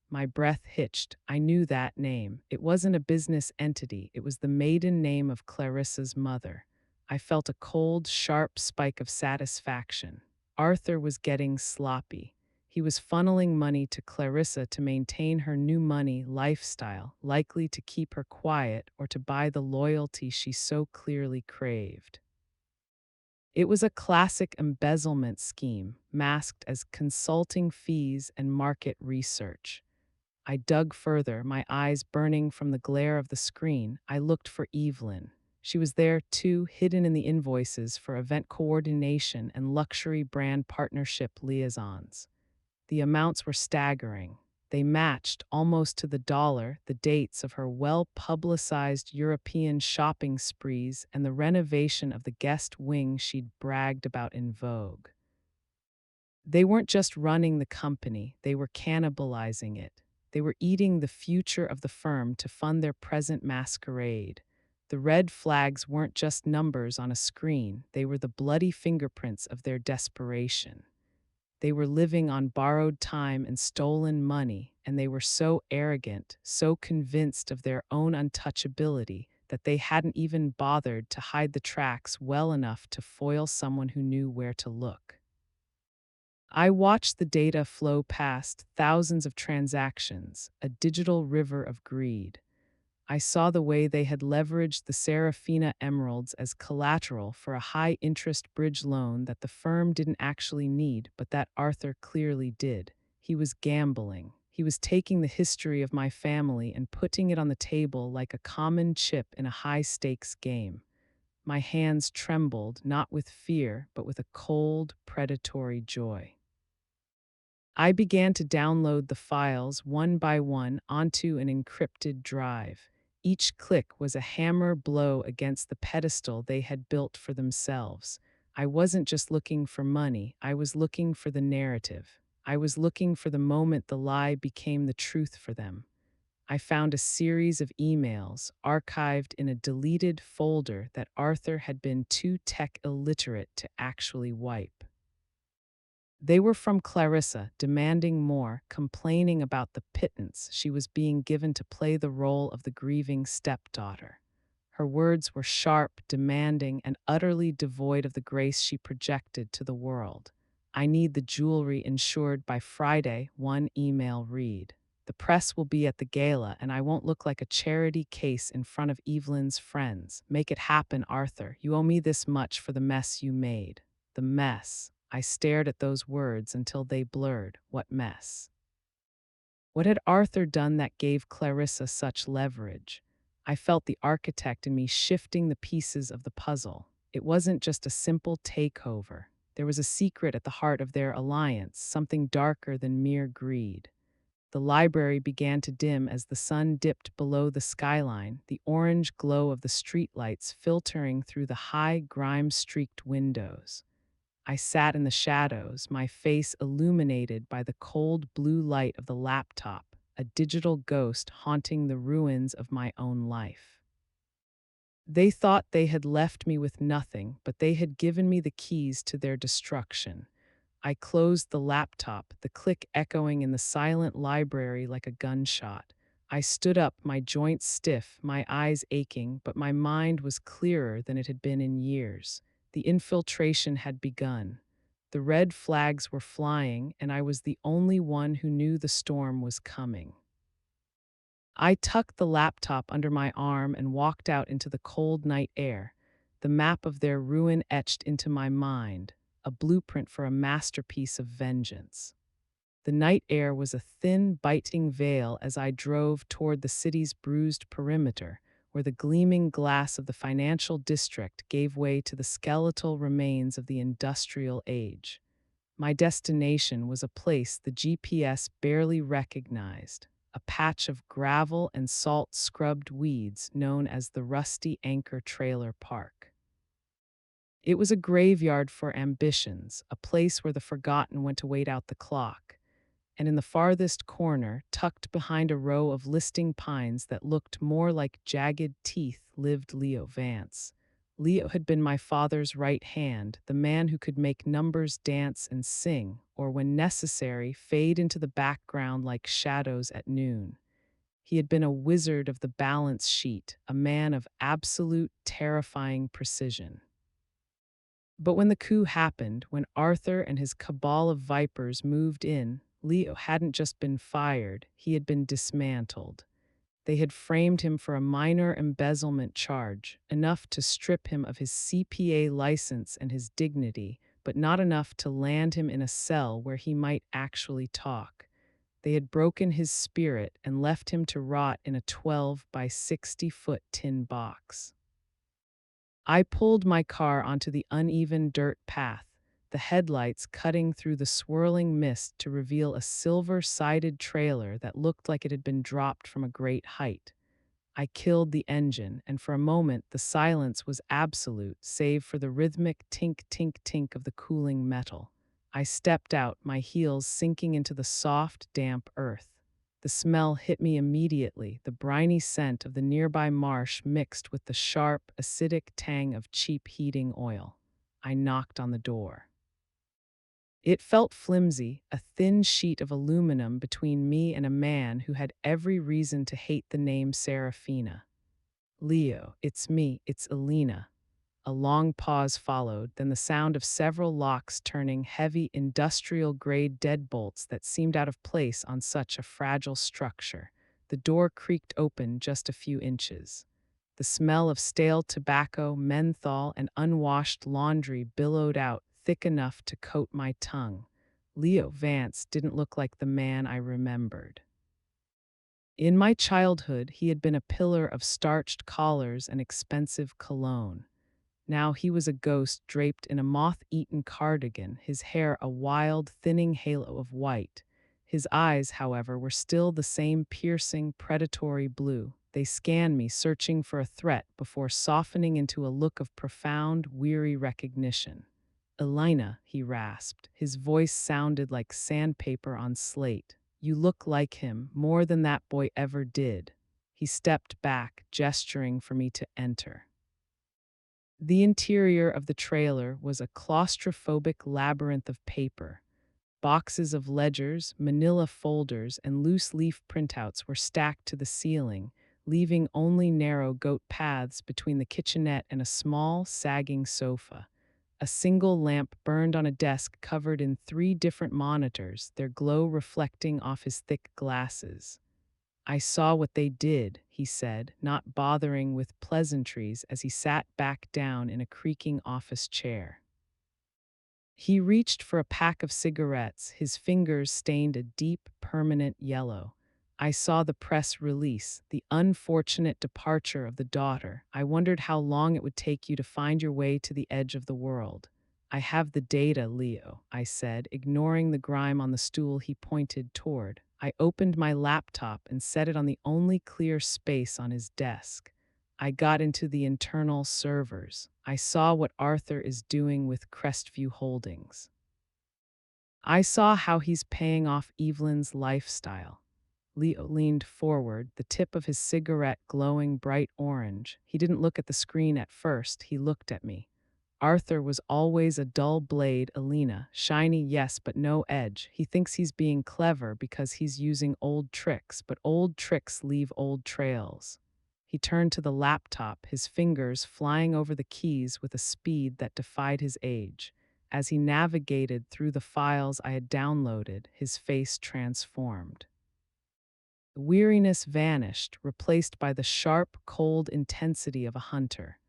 My breath hitched. I knew that name. It wasn't a business entity, it was the maiden name of Clarissa's mother. I felt a cold, sharp spike of satisfaction. Arthur was getting sloppy. He was funneling money to Clarissa to maintain her new money lifestyle, likely to keep her quiet or to buy the loyalty she so clearly craved. It was a classic embezzlement scheme, masked as consulting fees and market research. I dug further, my eyes burning from the glare of the screen. I looked for Evelyn. She was there too, hidden in the invoices for event coordination and luxury brand partnership liaisons. The amounts were staggering. They matched, almost to the dollar, the dates of her well-publicized European shopping sprees and the renovation of the guest wing she'd bragged about in Vogue. They weren't just running the company, they were cannibalizing it. They were eating the future of the firm to fund their present masquerade. The red flags weren't just numbers on a screen, they were the bloody fingerprints of their desperation. They were living on borrowed time and stolen money, and they were so arrogant, so convinced of their own untouchability, that they hadn't even bothered to hide the tracks well enough to foil someone who knew where to look. I watched the data flow past thousands of transactions, a digital river of greed. I saw the way they had leveraged the Serafina emeralds as collateral for a high-interest bridge loan that the firm didn't actually need, but that Arthur clearly did. He was gambling. He was taking the history of my family and putting it on the table like a common chip in a high-stakes game. My hands trembled, not with fear, but with a cold, predatory joy. I began to download the files one by one onto an encrypted drive. Each click was a hammer blow against the pedestal they had built for themselves. I wasn't just looking for money, I was looking for the narrative. I was looking for the moment the lie became the truth for them. I found a series of emails archived in a deleted folder that Arthur had been too tech illiterate to actually wipe. They were from Clarissa, demanding more, complaining about the pittance she was being given to play the role of the grieving stepdaughter. Her words were sharp, demanding, and utterly devoid of the grace she projected to the world. I need the jewelry insured by Friday, one email read. The press will be at the gala, and I won't look like a charity case in front of Evelyn's friends. Make it happen, Arthur. You owe me this much for the mess you made. The mess. I stared at those words until they blurred. What mess? What had Arthur done that gave Clarissa such leverage? I felt the architect in me shifting the pieces of the puzzle. It wasn't just a simple takeover. There was a secret at the heart of their alliance, something darker than mere greed. The library began to dim as the sun dipped below the skyline, the orange glow of the streetlights filtering through the high, grime-streaked windows. I sat in the shadows, my face illuminated by the cold blue light of the laptop, a digital ghost haunting the ruins of my own life. They thought they had left me with nothing, but they had given me the keys to their destruction. I closed the laptop, the click echoing in the silent library like a gunshot. I stood up, my joints stiff, my eyes aching, but my mind was clearer than it had been in years. The infiltration had begun. The red flags were flying, and I was the only one who knew the storm was coming. I tucked the laptop under my arm and walked out into the cold night air, the map of their ruin etched into my mind, a blueprint for a masterpiece of vengeance. The night air was a thin, biting veil as I drove toward the city's bruised perimeter, where the gleaming glass of the financial district gave way to the skeletal remains of the industrial age. My destination was a place the GPS barely recognized, a patch of gravel and salt-scrubbed weeds known as the Rusty Anchor Trailer Park. It was a graveyard for ambitions, a place where the forgotten went to wait out the clock. And in the farthest corner, tucked behind a row of listing pines that looked more like jagged teeth, lived Leo Vance. Leo had been my father's right hand, the man who could make numbers dance and sing, or when necessary, fade into the background like shadows at noon. He had been a wizard of the balance sheet, a man of absolute, terrifying precision. But when the coup happened, when Arthur and his cabal of vipers moved in, Leo hadn't just been fired, he had been dismantled. They had framed him for a minor embezzlement charge, enough to strip him of his CPA license and his dignity, but not enough to land him in a cell where he might actually talk. They had broken his spirit and left him to rot in a 12 by 60-foot tin box. I pulled my car onto the uneven dirt path, the headlights cutting through the swirling mist to reveal a silver-sided trailer that looked like it had been dropped from a great height. I killed the engine, and for a moment the silence was absolute, save for the rhythmic tink-tink-tink of the cooling metal. I stepped out, my heels sinking into the soft, damp earth. The smell hit me immediately, the briny scent of the nearby marsh mixed with the sharp, acidic tang of cheap heating oil. I knocked on the door. It felt flimsy, a thin sheet of aluminum between me and a man who had every reason to hate the name Serafina. Leo, it's me, it's Elena. A long pause followed, then the sound of several locks turning, heavy industrial-grade deadbolts that seemed out of place on such a fragile structure. The door creaked open just a few inches. The smell of stale tobacco, menthol, and unwashed laundry billowed out, thick enough to coat my tongue. Leo Vance didn't look like the man I remembered. In my childhood, he had been a pillar of starched collars and expensive cologne. Now he was a ghost draped in a moth-eaten cardigan, his hair a wild, thinning halo of white. His eyes, however, were still the same piercing, predatory blue. They scanned me, searching for a threat before softening into a look of profound, weary recognition. "Elena," he rasped. His voice sounded like sandpaper on slate. "You look like him, more than that boy ever did." He stepped back, gesturing for me to enter. The interior of the trailer was a claustrophobic labyrinth of paper. Boxes of ledgers, manila folders, and loose leaf printouts were stacked to the ceiling, leaving only narrow goat paths between the kitchenette and a small, sagging sofa. A single lamp burned on a desk covered in 3 different monitors, their glow reflecting off his thick glasses. "I saw what they did," he said, not bothering with pleasantries as he sat back down in a creaking office chair. He reached for a pack of cigarettes, his fingers stained a deep, permanent yellow. "I saw the press release, the unfortunate departure of the daughter. I wondered how long it would take you to find your way to the edge of the world." "I have the data, Leo," I said, ignoring the grime on the stool he pointed toward. I opened my laptop and set it on the only clear space on his desk. I got into the internal servers. I saw what Arthur is doing with Crestview Holdings. I saw how he's paying off Evelyn's lifestyle. Leo leaned forward, the tip of his cigarette glowing bright orange. He didn't look at the screen at first, he looked at me. "Arthur was always a dull blade, Alina. Shiny, yes, but no edge. He thinks he's being clever because he's using old tricks, but old tricks leave old trails." He turned to the laptop, his fingers flying over the keys with a speed that defied his age. As he navigated through the files I had downloaded, his face transformed. The weariness vanished, replaced by the sharp, cold intensity of a hunter.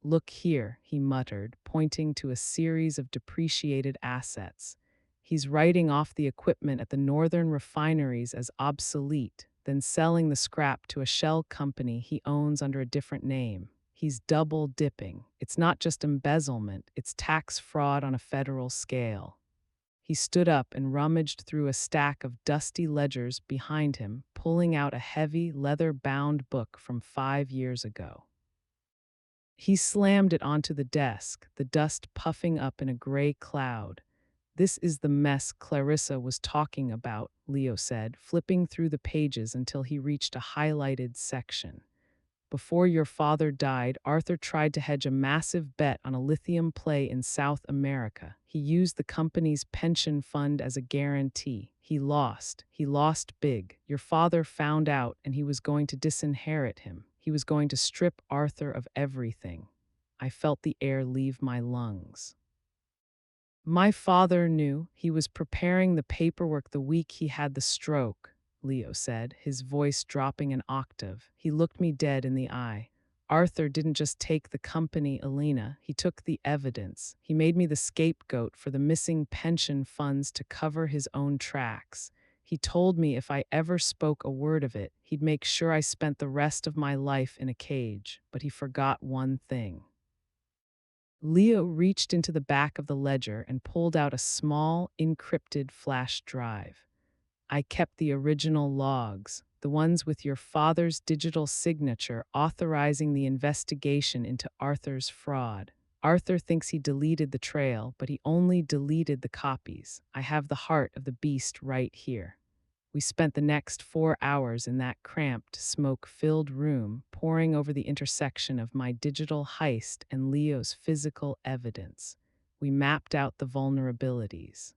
"Look here," he muttered, pointing to a series of depreciated assets. "He's writing off the equipment at the northern refineries as obsolete, then selling the scrap to a shell company he owns under a different name. He's double dipping. It's not just embezzlement, it's tax fraud on a federal scale." He stood up and rummaged through a stack of dusty ledgers behind him, pulling out a heavy, leather-bound book from 5 years ago. He slammed it onto the desk, the dust puffing up in a gray cloud. "This is the mess Clarissa was talking about," Leo said, flipping through the pages until he reached a highlighted section. "Before your father died, Arthur tried to hedge a massive bet on a lithium play in South America. He used the company's pension fund as a guarantee. He lost. He lost big. Your father found out and he was going to disinherit him. He was going to strip Arthur of everything." I felt the air leave my lungs. "My father knew. He was preparing the paperwork the week he had the stroke," Leo said, his voice dropping an octave. He looked me dead in the eye. "Arthur didn't just take the company, Alina. He took the evidence. He made me the scapegoat for the missing pension funds to cover his own tracks. He told me if I ever spoke a word of it, he'd make sure I spent the rest of my life in a cage. But he forgot one thing." Leo reached into the back of the ledger and pulled out a small, encrypted flash drive. "I kept the original logs, the ones with your father's digital signature authorizing the investigation into Arthur's fraud. Arthur thinks he deleted the trail, but he only deleted the copies. I have the heart of the beast right here." We spent the next 4 hours in that cramped, smoke-filled room, poring over the intersection of my digital heist and Leo's physical evidence. We mapped out the vulnerabilities.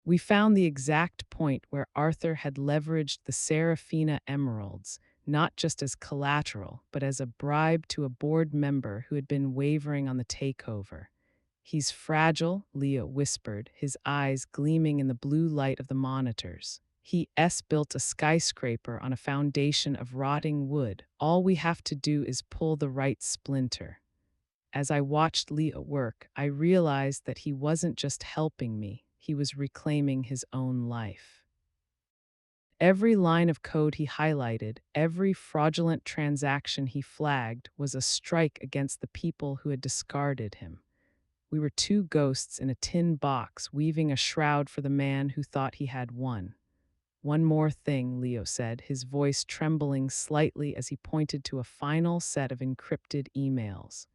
We found the exact point where Arthur had leveraged the Serafina emeralds, not just as collateral, but as a bribe to a board member who had been wavering on the takeover. "He's fragile," Leo whispered, his eyes gleaming in the blue light of the monitors. He built a skyscraper on a foundation of rotting wood. All we have to do is pull the right splinter." As I watched Leo work, I realized that he wasn't just helping me, he was reclaiming his own life. Every line of code he highlighted, every fraudulent transaction he flagged was a strike against the people who had discarded him. We were two ghosts in a tin box, weaving a shroud for the man who thought he had won. One more thing, Leo said, his voice trembling slightly as he pointed to a final set of encrypted emails.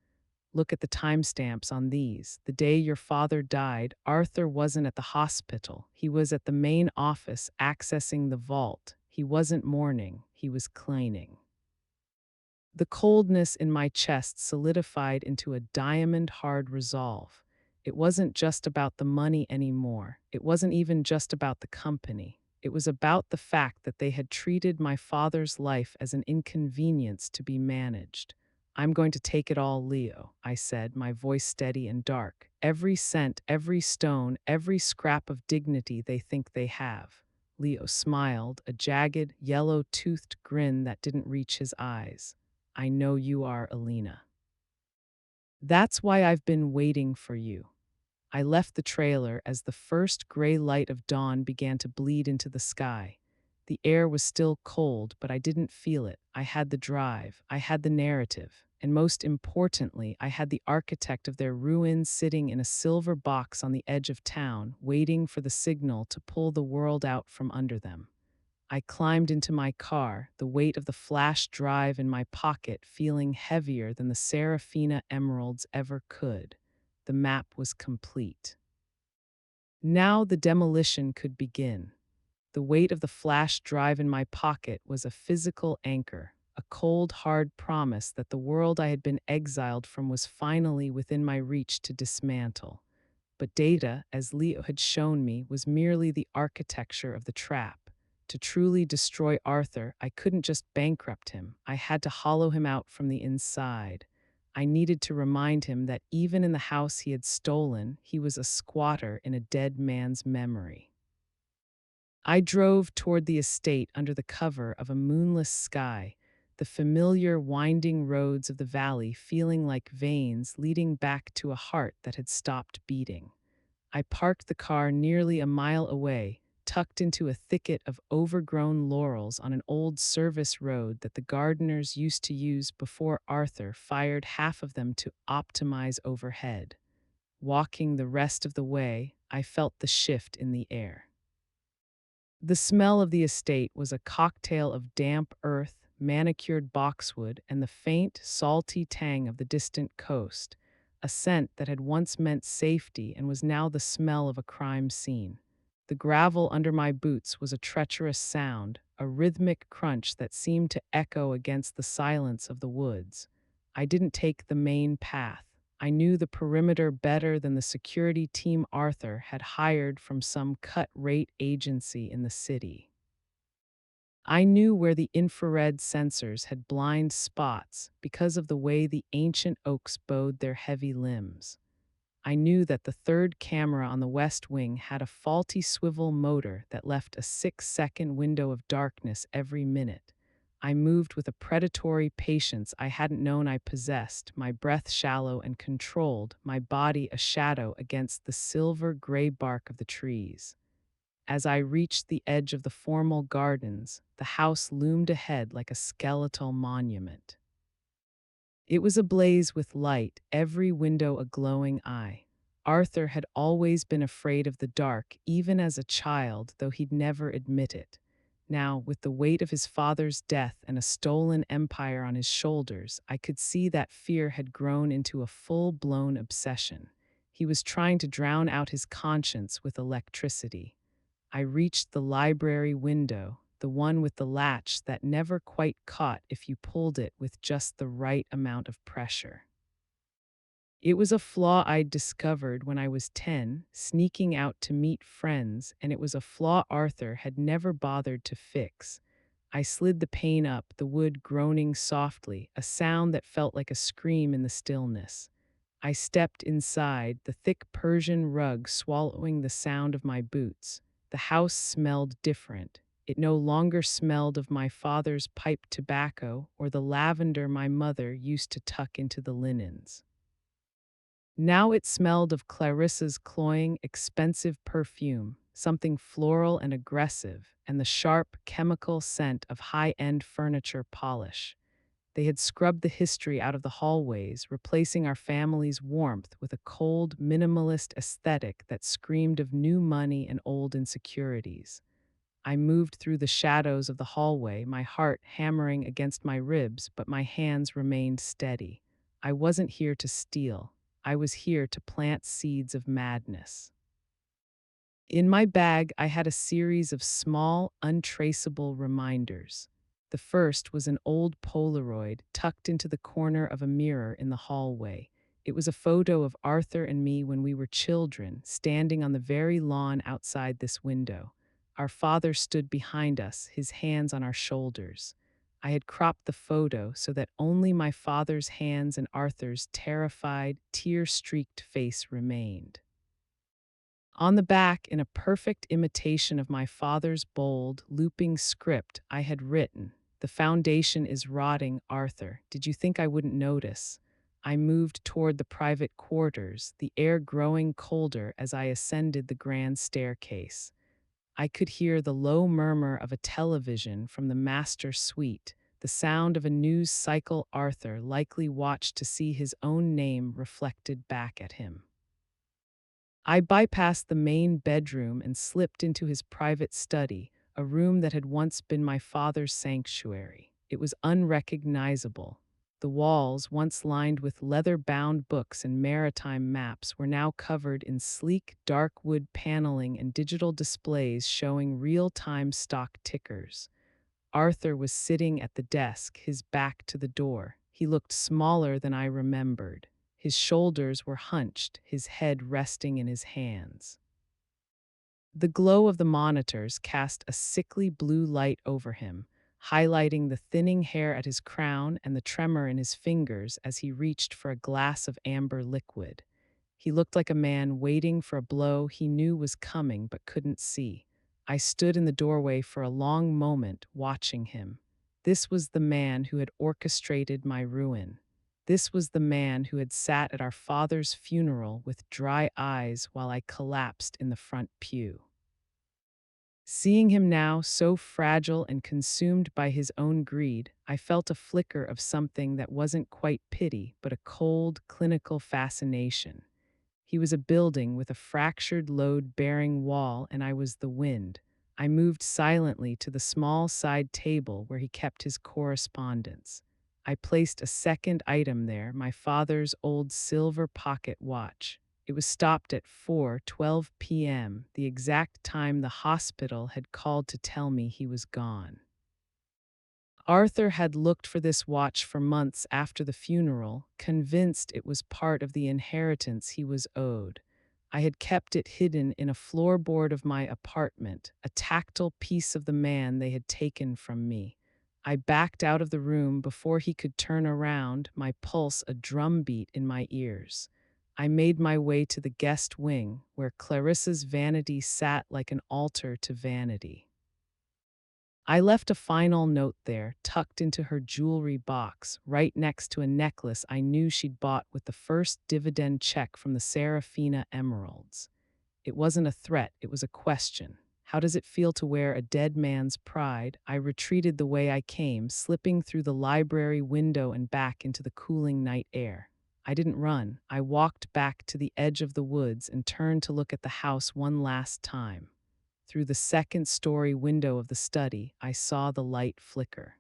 Look at the timestamps on these. The day your father died, Arthur wasn't at the hospital. He was at the main office accessing the vault. He wasn't mourning, he was cleaning. The coldness in my chest solidified into a diamond-hard resolve. It wasn't just about the money anymore. It wasn't even just about the company. It was about the fact that they had treated my father's life as an inconvenience to be managed. I'm going to take it all, Leo, I said, my voice steady and dark. Every cent, every stone, every scrap of dignity they think they have. Leo smiled, a jagged, yellow-toothed grin that didn't reach his eyes. I know you are, Alina. That's why I've been waiting for you. I left the trailer as the first gray light of dawn began to bleed into the sky. The air was still cold, but I didn't feel it. I had the drive, I had the narrative, and most importantly, I had the architect of their ruins sitting in a silver box on the edge of town, waiting for the signal to pull the world out from under them. I climbed into my car, the weight of the flash drive in my pocket feeling heavier than the Serafina emeralds ever could. The map was complete. Now the demolition could begin. The weight of the flash drive in my pocket was a physical anchor, a cold, hard promise that the world I had been exiled from was finally within my reach to dismantle. But data, as Leo had shown me, was merely the architecture of the trap. To truly destroy Arthur, I couldn't just bankrupt him. I had to hollow him out from the inside. I needed to remind him that even in the house he had stolen, he was a squatter in a dead man's memory. I drove toward the estate under the cover of a moonless sky, the familiar winding roads of the valley feeling like veins leading back to a heart that had stopped beating. I parked the car nearly a mile away, tucked into a thicket of overgrown laurels on an old service road that the gardeners used to use before Arthur fired half of them to optimize overhead. Walking the rest of the way, I felt the shift in the air. The smell of the estate was a cocktail of damp earth, manicured boxwood, and the faint, salty tang of the distant coast, a scent that had once meant safety and was now the smell of a crime scene. The gravel under my boots was a treacherous sound, a rhythmic crunch that seemed to echo against the silence of the woods. I didn't take the main path. I knew the perimeter better than the security team Arthur had hired from some cut-rate agency in the city. I knew where the infrared sensors had blind spots because of the way the ancient oaks bowed their heavy limbs. I knew that the third camera on the west wing had a faulty swivel motor that left a 6-second window of darkness every minute. I moved with a predatory patience I hadn't known I possessed, my breath shallow and controlled, my body a shadow against the silver-gray bark of the trees. As I reached the edge of the formal gardens, the house loomed ahead like a skeletal monument. It was ablaze with light, every window a glowing eye. Arthur had always been afraid of the dark, even as a child, though he'd never admit it. Now, with the weight of his father's death and a stolen empire on his shoulders, I could see that fear had grown into a full-blown obsession. He was trying to drown out his conscience with electricity. I reached the library window, the one with the latch that never quite caught if you pulled it with just the right amount of pressure. It was a flaw I'd discovered when I was 10, sneaking out to meet friends, and it was a flaw Arthur had never bothered to fix. I slid the pane up, the wood groaning softly, a sound that felt like a scream in the stillness. I stepped inside, the thick Persian rug swallowing the sound of my boots. The house smelled different. It no longer smelled of my father's pipe tobacco or the lavender my mother used to tuck into the linens. Now it smelled of Clarissa's cloying, expensive perfume, something floral and aggressive, and the sharp, chemical scent of high-end furniture polish. They had scrubbed the history out of the hallways, replacing our family's warmth with a cold, minimalist aesthetic that screamed of new money and old insecurities. I moved through the shadows of the hallway, my heart hammering against my ribs, but my hands remained steady. I wasn't here to steal. I was here to plant seeds of madness. In my bag, I had a series of small, untraceable reminders. The first was an old Polaroid tucked into the corner of a mirror in the hallway. It was a photo of Arthur and me when we were children, standing on the very lawn outside this window. Our father stood behind us, his hands on our shoulders. I had cropped the photo so that only my father's hands and Arthur's terrified, tear-streaked face remained. On the back, in a perfect imitation of my father's bold, looping script, I had written, "The foundation is rotting, Arthur. Did you think I wouldn't notice?" I moved toward the private quarters, the air growing colder as I ascended the grand staircase. I could hear the low murmur of a television from the master suite, the sound of a news cycle Arthur likely watched to see his own name reflected back at him. I bypassed the main bedroom and slipped into his private study, a room that had once been my father's sanctuary. It was unrecognizable. The walls, once lined with leather-bound books and maritime maps, were now covered in sleek, dark wood paneling and digital displays showing real-time stock tickers. Arthur was sitting at the desk, his back to the door. He looked smaller than I remembered. His shoulders were hunched, his head resting in his hands. The glow of the monitors cast a sickly blue light over him, highlighting the thinning hair at his crown and the tremor in his fingers as he reached for a glass of amber liquid. He looked like a man waiting for a blow he knew was coming but couldn't see. I stood in the doorway for a long moment, watching him. This was the man who had orchestrated my ruin. This was the man who had sat at our father's funeral with dry eyes while I collapsed in the front pew. Seeing him now, so fragile and consumed by his own greed, I felt a flicker of something that wasn't quite pity, but a cold, clinical fascination. He was a building with a fractured load-bearing wall, and I was the wind. I moved silently to the small side table where he kept his correspondence. I placed a second item there, my father's old silver pocket watch. It was stopped at 4:12 p.m., the exact time the hospital had called to tell me he was gone. Arthur had looked for this watch for months after the funeral, convinced it was part of the inheritance he was owed. I had kept it hidden in a floorboard of my apartment, a tactile piece of the man they had taken from me. I backed out of the room before he could turn around, my pulse a drumbeat in my ears. I made my way to the guest wing, where Clarissa's vanity sat like an altar to vanity. I left a final note there, tucked into her jewelry box, right next to a necklace I knew she'd bought with the first dividend check from the Serafina emeralds. It wasn't a threat, it was a question. How does it feel to wear a dead man's pride? I retreated the way I came, slipping through the library window and back into the cooling night air. I didn't run. I walked back to the edge of the woods and turned to look at the house one last time. Through the second-story window of the study, I saw the light flicker.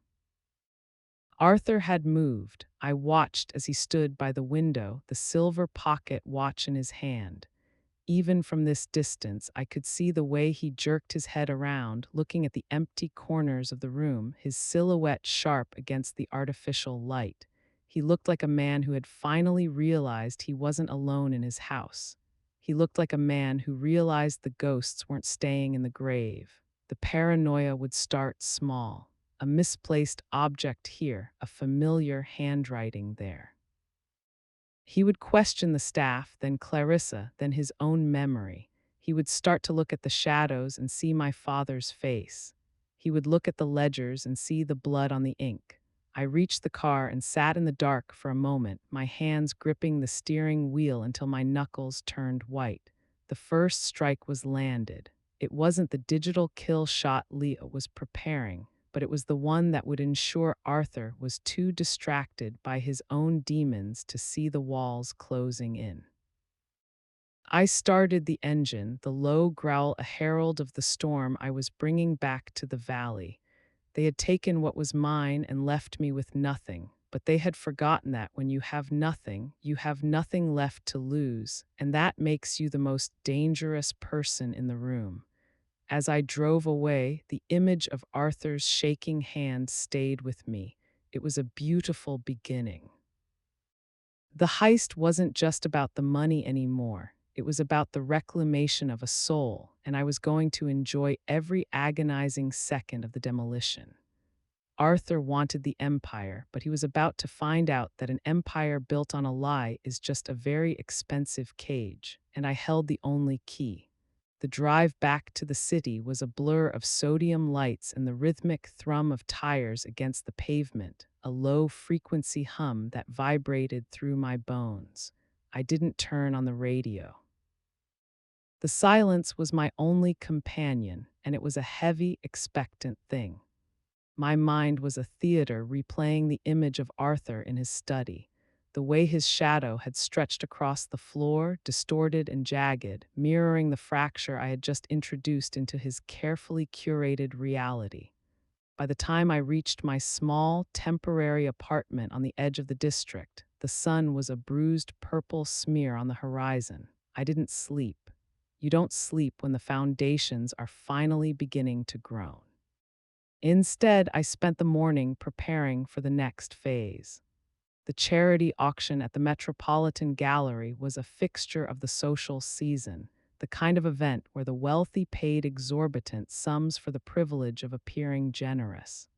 Arthur had moved. I watched as he stood by the window, the silver pocket watch in his hand. Even from this distance, I could see the way he jerked his head around, looking at the empty corners of the room, his silhouette sharp against the artificial light. He looked like a man who had finally realized he wasn't alone in his house. He looked like a man who realized the ghosts weren't staying in the grave. The paranoia would start small. A misplaced object here, a familiar handwriting there. He would question the staff, then Clarissa, then his own memory. He would start to look at the shadows and see my father's face. He would look at the ledgers and see the blood on the ink. I reached the car and sat in the dark for a moment, my hands gripping the steering wheel until my knuckles turned white. The first strike was landed. It wasn't the digital kill shot Leah was preparing, but it was the one that would ensure Arthur was too distracted by his own demons to see the walls closing in. I started the engine, the low growl a herald of the storm I was bringing back to the valley. They had taken what was mine and left me with nothing, but they had forgotten that when you have nothing left to lose, and that makes you the most dangerous person in the room. As I drove away, the image of Arthur's shaking hand stayed with me. It was a beautiful beginning. The heist wasn't just about the money anymore. It was about the reclamation of a soul, and I was going to enjoy every agonizing second of the demolition. Arthur wanted the empire, but he was about to find out that an empire built on a lie is just a very expensive cage, and I held the only key. The drive back to the city was a blur of sodium lights and the rhythmic thrum of tires against the pavement, a low-frequency hum that vibrated through my bones. I didn't turn on the radio. The silence was my only companion, and it was a heavy, expectant thing. My mind was a theater replaying the image of Arthur in his study, the way his shadow had stretched across the floor, distorted and jagged, mirroring the fracture I had just introduced into his carefully curated reality. By the time I reached my small, temporary apartment on the edge of the district, the sun was a bruised purple smear on the horizon. I didn't sleep. You don't sleep when the foundations are finally beginning to groan. Instead, I spent the morning preparing for the next phase. The charity auction at the Metropolitan Gallery was a fixture of the social season, the kind of event where the wealthy paid exorbitant sums for the privilege of appearing generous.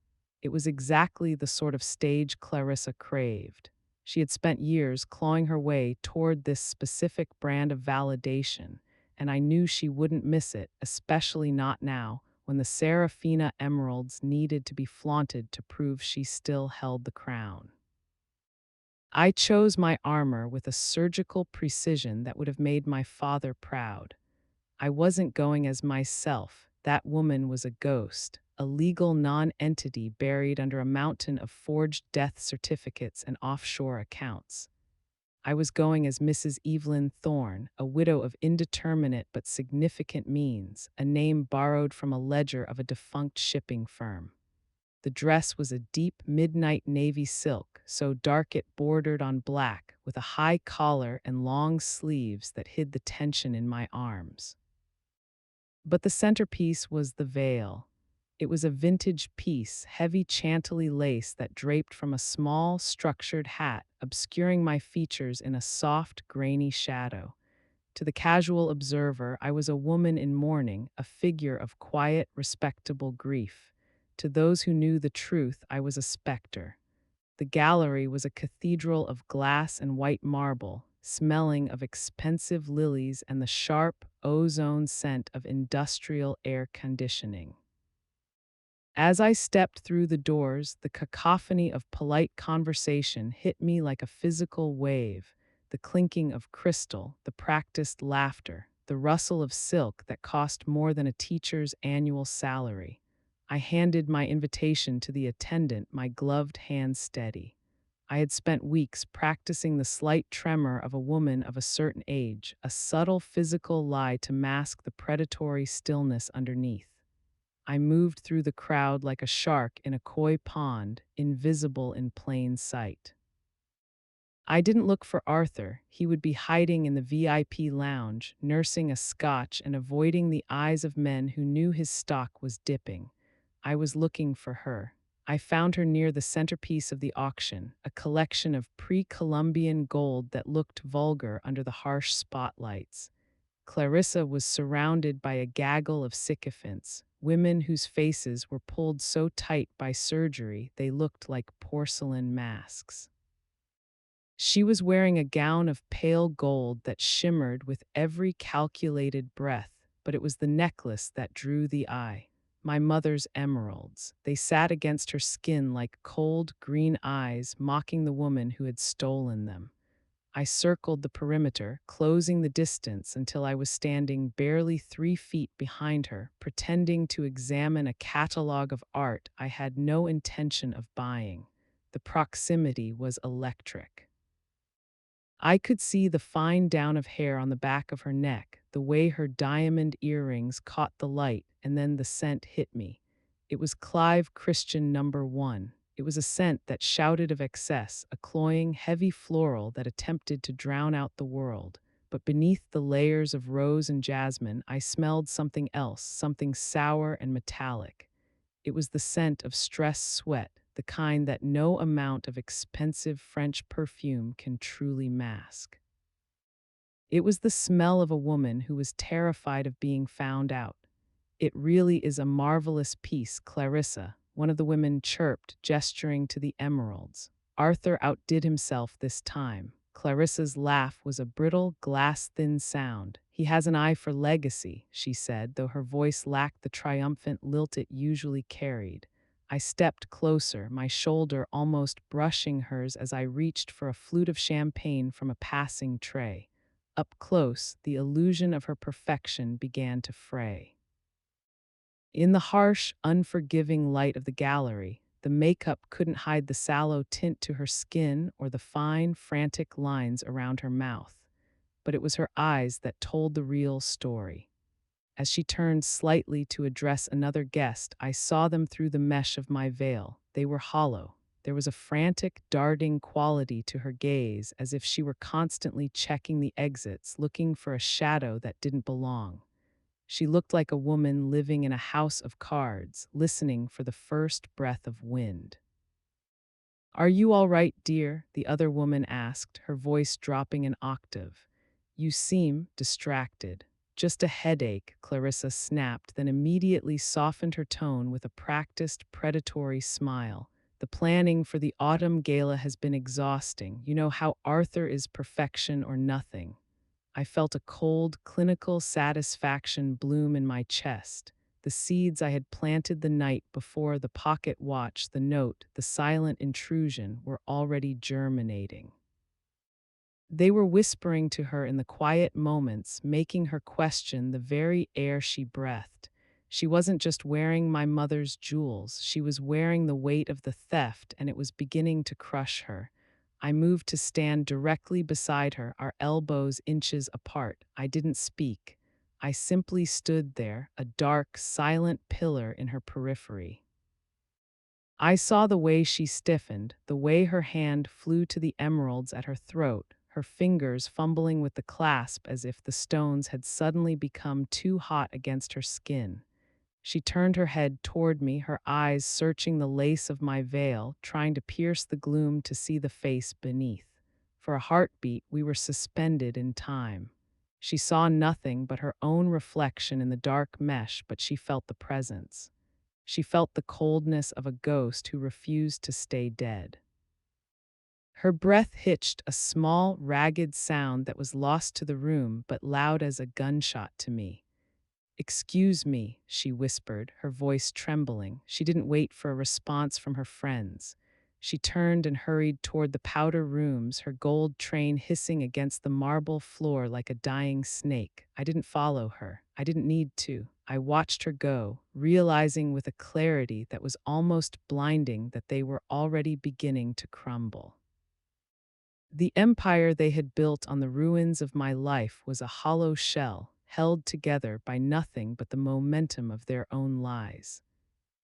It was exactly the sort of stage Clarissa craved. She had spent years clawing her way toward this specific brand of validation, and I knew she wouldn't miss it, especially not now, when the Serafina emeralds needed to be flaunted to prove she still held the crown. I chose my armor with a surgical precision that would have made my father proud. I wasn't going as myself. That woman was a ghost, a legal non-entity buried under a mountain of forged death certificates and offshore accounts. I was going as Mrs. Evelyn Thorne, a widow of indeterminate but significant means, a name borrowed from a ledger of a defunct shipping firm. The dress was a deep midnight navy silk, so dark it bordered on black, with a high collar and long sleeves that hid the tension in my arms. But the centerpiece was the veil. It was a vintage piece, heavy Chantilly lace that draped from a small, structured hat, obscuring my features in a soft, grainy shadow. To the casual observer, I was a woman in mourning, a figure of quiet, respectable grief. To those who knew the truth, I was a specter. The gallery was a cathedral of glass and white marble, smelling of expensive lilies and the sharp, ozone scent of industrial air conditioning. As I stepped through the doors, the cacophony of polite conversation hit me like a physical wave, the clinking of crystal, the practiced laughter, the rustle of silk that cost more than a teacher's annual salary. I handed my invitation to the attendant, my gloved hand steady. I had spent weeks practicing the slight tremor of a woman of a certain age, a subtle physical lie to mask the predatory stillness underneath. I moved through the crowd like a shark in a koi pond, invisible in plain sight. I didn't look for Arthur. He would be hiding in the VIP lounge, nursing a scotch and avoiding the eyes of men who knew his stock was dipping. I was looking for her. I found her near the centerpiece of the auction, a collection of pre-Columbian gold that looked vulgar under the harsh spotlights. Clarissa was surrounded by a gaggle of sycophants, women whose faces were pulled so tight by surgery they looked like porcelain masks. She was wearing a gown of pale gold that shimmered with every calculated breath, but it was the necklace that drew the eye. My mother's emeralds. They sat against her skin like cold green eyes, mocking the woman who had stolen them. I circled the perimeter, closing the distance until I was standing barely 3 feet behind her, pretending to examine a catalog of art I had no intention of buying. The proximity was electric. I could see the fine down of hair on the back of her neck, the way her diamond earrings caught the light, and then the scent hit me. It was Clive Christian #1. It was a scent that shouted of excess, a cloying, heavy floral that attempted to drown out the world. But beneath the layers of rose and jasmine, I smelled something else, something sour and metallic. It was the scent of stress sweat, the kind that no amount of expensive French perfume can truly mask. It was the smell of a woman who was terrified of being found out. It really is a marvelous piece, Clarissa, one of the women chirped, gesturing to the emeralds. Arthur outdid himself this time. Clarissa's laugh was a brittle, glass-thin sound. He has an eye for legacy, she said, though her voice lacked the triumphant lilt it usually carried. I stepped closer, my shoulder almost brushing hers as I reached for a flute of champagne from a passing tray. Up close, the illusion of her perfection began to fray. In the harsh, unforgiving light of the gallery, the makeup couldn't hide the sallow tint to her skin or the fine, frantic lines around her mouth. But it was her eyes that told the real story. As she turned slightly to address another guest, I saw them through the mesh of my veil. They were hollow. There was a frantic, darting quality to her gaze, as if she were constantly checking the exits, looking for a shadow that didn't belong. She looked like a woman living in a house of cards, listening for the first breath of wind. "Are you all right, dear?" the other woman asked, her voice dropping an octave. "You seem distracted." "Just a headache," Clarissa snapped, then immediately softened her tone with a practiced, predatory smile. "The planning for the autumn gala has been exhausting. You know how Arthur is perfection or nothing." I felt a cold, clinical satisfaction bloom in my chest. The seeds I had planted the night before, the pocket watch, the note, the silent intrusion, were already germinating. They were whispering to her in the quiet moments, making her question the very air she breathed. She wasn't just wearing my mother's jewels, she was wearing the weight of the theft, and it was beginning to crush her. I moved to stand directly beside her, our elbows inches apart. I didn't speak. I simply stood there, a dark, silent pillar in her periphery. I saw the way she stiffened, the way her hand flew to the emeralds at her throat, her fingers fumbling with the clasp as if the stones had suddenly become too hot against her skin. She turned her head toward me, her eyes searching the lace of my veil, trying to pierce the gloom to see the face beneath. For a heartbeat, we were suspended in time. She saw nothing but her own reflection in the dark mesh, but she felt the presence. She felt the coldness of a ghost who refused to stay dead. Her breath hitched, a small, ragged sound that was lost to the room but loud as a gunshot to me. "Excuse me," she whispered, her voice trembling. She didn't wait for a response from her friends. She turned and hurried toward the powder rooms, her gold train hissing against the marble floor like a dying snake. I didn't follow her. I didn't need to. I watched her go, realizing with a clarity that was almost blinding that they were already beginning to crumble. The empire they had built on the ruins of my life was a hollow shell, held together by nothing but the momentum of their own lies.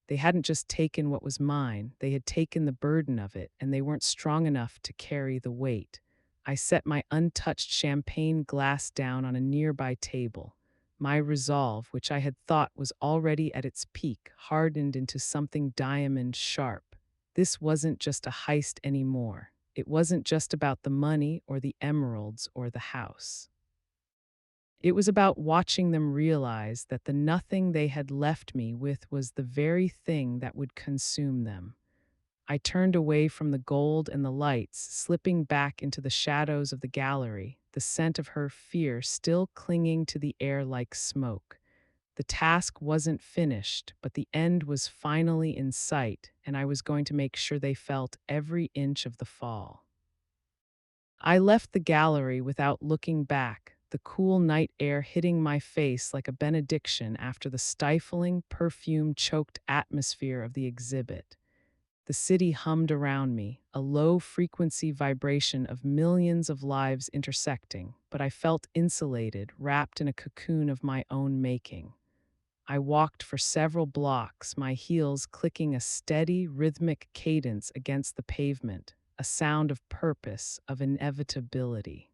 They hadn't just taken what was mine, they had taken the burden of it, and they weren't strong enough to carry the weight. I set my untouched champagne glass down on a nearby table. My resolve, which I had thought was already at its peak, hardened into something diamond sharp. This wasn't just a heist anymore. It wasn't just about the money or the emeralds or the house. It was about watching them realize that the nothing they had left me with was the very thing that would consume them. I turned away from the gold and the lights, slipping back into the shadows of the gallery, the scent of her fear still clinging to the air like smoke. The task wasn't finished, but the end was finally in sight, and I was going to make sure they felt every inch of the fall. I left the gallery without looking back, the cool night air hitting my face like a benediction after the stifling, perfume-choked atmosphere of the exhibit. The city hummed around me, a low-frequency vibration of millions of lives intersecting, but I felt insulated, wrapped in a cocoon of my own making. I walked for several blocks, my heels clicking a steady, rhythmic cadence against the pavement, a sound of purpose, of inevitability.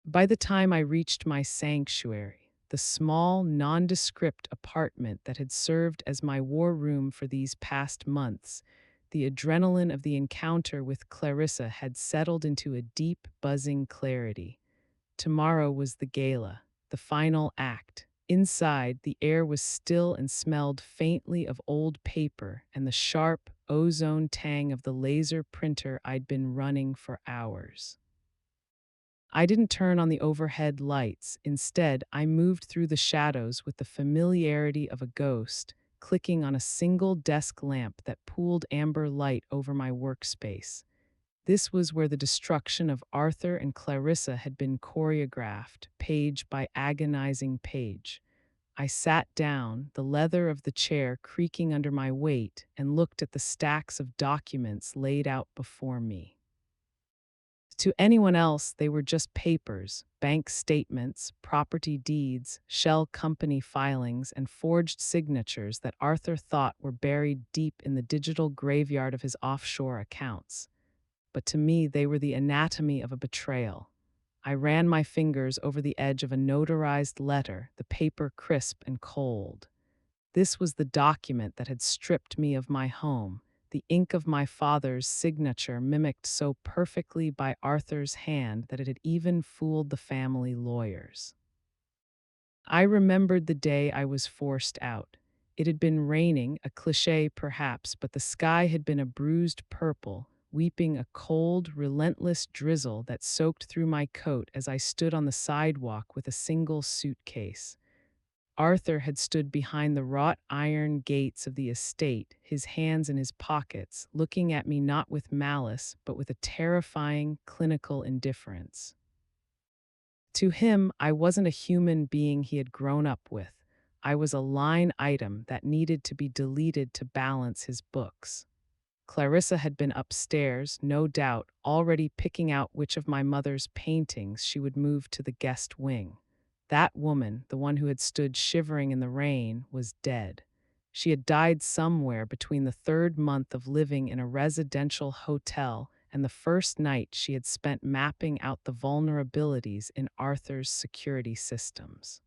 By the time I reached my sanctuary, the small, nondescript apartment that had served as my war room for these past months, the adrenaline of the encounter with Clarissa had settled into a deep, buzzing clarity. Tomorrow was the gala, the final act. Inside, the air was still and smelled faintly of old paper and the sharp, ozone tang of the laser printer I'd been running for hours. I didn't turn on the overhead lights. Instead, I moved through the shadows with the familiarity of a ghost, clicking on a single desk lamp that pooled amber light over my workspace. This was where the destruction of Arthur and Clarissa had been choreographed, page by agonizing page. I sat down, the leather of the chair creaking under my weight, and looked at the stacks of documents laid out before me. To anyone else, they were just papers, bank statements, property deeds, shell company filings, and forged signatures that Arthur thought were buried deep in the digital graveyard of his offshore accounts. But to me, they were the anatomy of a betrayal. I ran my fingers over the edge of a notarized letter, the paper crisp and cold. This was the document that had stripped me of my home, the ink of my father's signature mimicked so perfectly by Arthur's hand that it had even fooled the family lawyers. I remembered the day I was forced out. It had been raining, a cliché perhaps, but the sky had been a bruised purple, weeping a cold, relentless drizzle that soaked through my coat as I stood on the sidewalk with a single suitcase. Arthur had stood behind the wrought iron gates of the estate, his hands in his pockets, looking at me not with malice, but with a terrifying, clinical indifference. To him, I wasn't a human being he had grown up with. I was a line item that needed to be deleted to balance his books. Clarissa had been upstairs, no doubt, already picking out which of my mother's paintings she would move to the guest wing. That woman, the one who had stood shivering in the rain, was dead. She had died somewhere between the third month of living in a residential hotel and the first night she had spent mapping out the vulnerabilities in Arthur's security systems.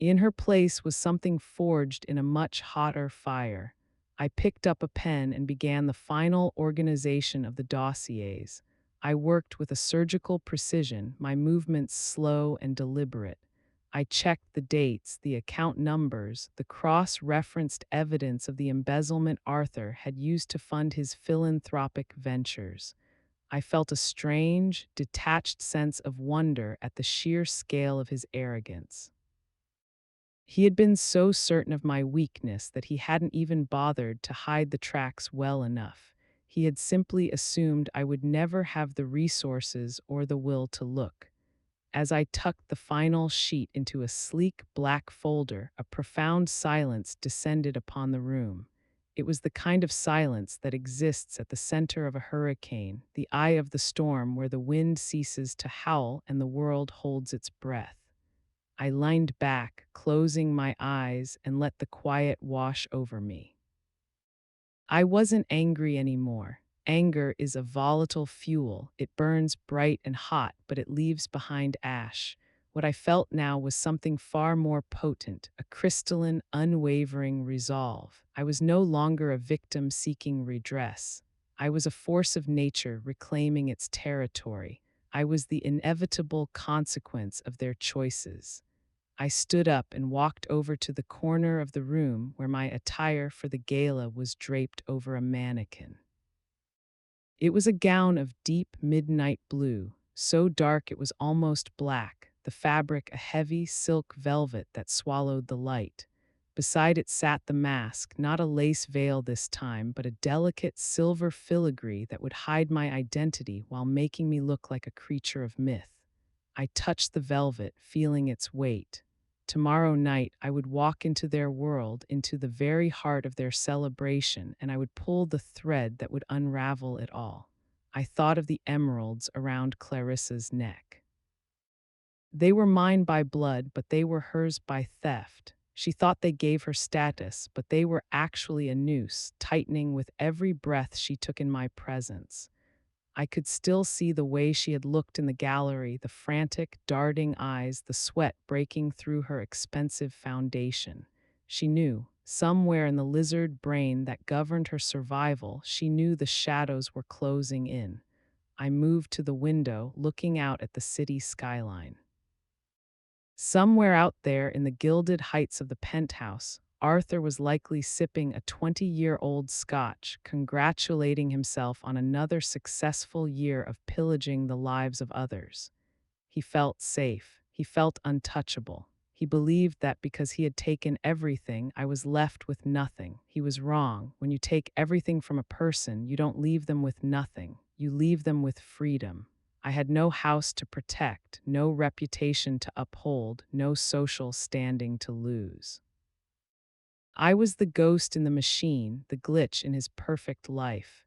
In her place was something forged in a much hotter fire. I picked up a pen and began the final organization of the dossiers. I worked with a surgical precision, my movements slow and deliberate. I checked the dates, the account numbers, the cross-referenced evidence of the embezzlement Arthur had used to fund his philanthropic ventures. I felt a strange, detached sense of wonder at the sheer scale of his arrogance. He had been so certain of my weakness that he hadn't even bothered to hide the tracks well enough. He had simply assumed I would never have the resources or the will to look. As I tucked the final sheet into a sleek black folder, a profound silence descended upon the room. It was the kind of silence that exists at the center of a hurricane, the eye of the storm where the wind ceases to howl and the world holds its breath. I leaned back, closing my eyes, and let the quiet wash over me. I wasn't angry anymore. Anger is a volatile fuel. It burns bright and hot, but it leaves behind ash. What I felt now was something far more potent, a crystalline, unwavering resolve. I was no longer a victim seeking redress. I was a force of nature reclaiming its territory. I was the inevitable consequence of their choices. I stood up and walked over to the corner of the room where my attire for the gala was draped over a mannequin. It was a gown of deep midnight blue, so dark it was almost black, the fabric a heavy silk velvet that swallowed the light. Beside it sat the mask, not a lace veil this time, but a delicate silver filigree that would hide my identity while making me look like a creature of myth. I touched the velvet, feeling its weight. Tomorrow night, I would walk into their world, into the very heart of their celebration, and I would pull the thread that would unravel it all. I thought of the emeralds around Clarissa's neck. They were mine by blood, but they were hers by theft. She thought they gave her status, but they were actually a noose, tightening with every breath she took in my presence. I could still see the way she had looked in the gallery, the frantic, darting eyes, the sweat breaking through her expensive foundation. She knew, somewhere in the lizard brain that governed her survival, she knew the shadows were closing in. I moved to the window, looking out at the city skyline. Somewhere out there in the gilded heights of the penthouse, Arthur was likely sipping a 20-year-old scotch, congratulating himself on another successful year of pillaging the lives of others. He felt safe. He felt untouchable. He believed that because he had taken everything, I was left with nothing. He was wrong. When you take everything from a person, you don't leave them with nothing. You leave them with freedom. I had no house to protect, no reputation to uphold, no social standing to lose. I was the ghost in the machine, the glitch in his perfect life.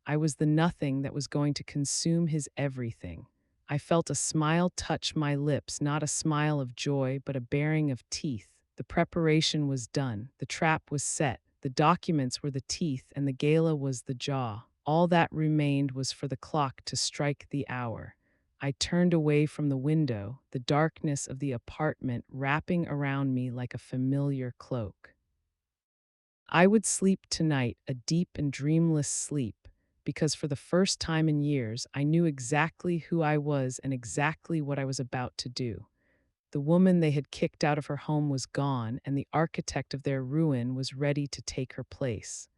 I was the nothing that was going to consume his everything. I felt a smile touch my lips, not a smile of joy, but a baring of teeth. The preparation was done, the trap was set, the documents were the teeth, and the gala was the jaw. All that remained was for the clock to strike the hour. I turned away from the window, the darkness of the apartment wrapping around me like a familiar cloak. I would sleep tonight, a deep and dreamless sleep, because for the first time in years, I knew exactly who I was and exactly what I was about to do. The woman they had kicked out of her home was gone, and the architect of their ruin was ready to take her place.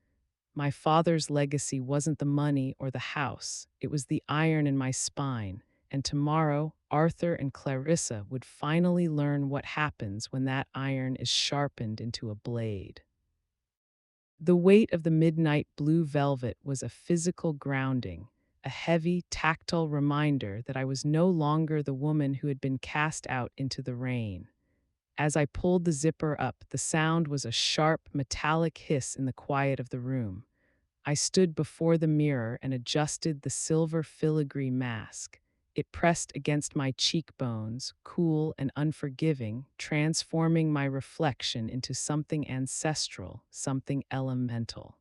My father's legacy wasn't the money or the house, it was the iron in my spine, and tomorrow, Arthur and Clarissa would finally learn what happens when that iron is sharpened into a blade. The weight of the midnight blue velvet was a physical grounding, a heavy, tactile reminder that I was no longer the woman who had been cast out into the rain. As I pulled the zipper up, the sound was a sharp, metallic hiss in the quiet of the room. I stood before the mirror and adjusted the silver filigree mask. It pressed against my cheekbones, cool and unforgiving, transforming my reflection into something ancestral, something elemental.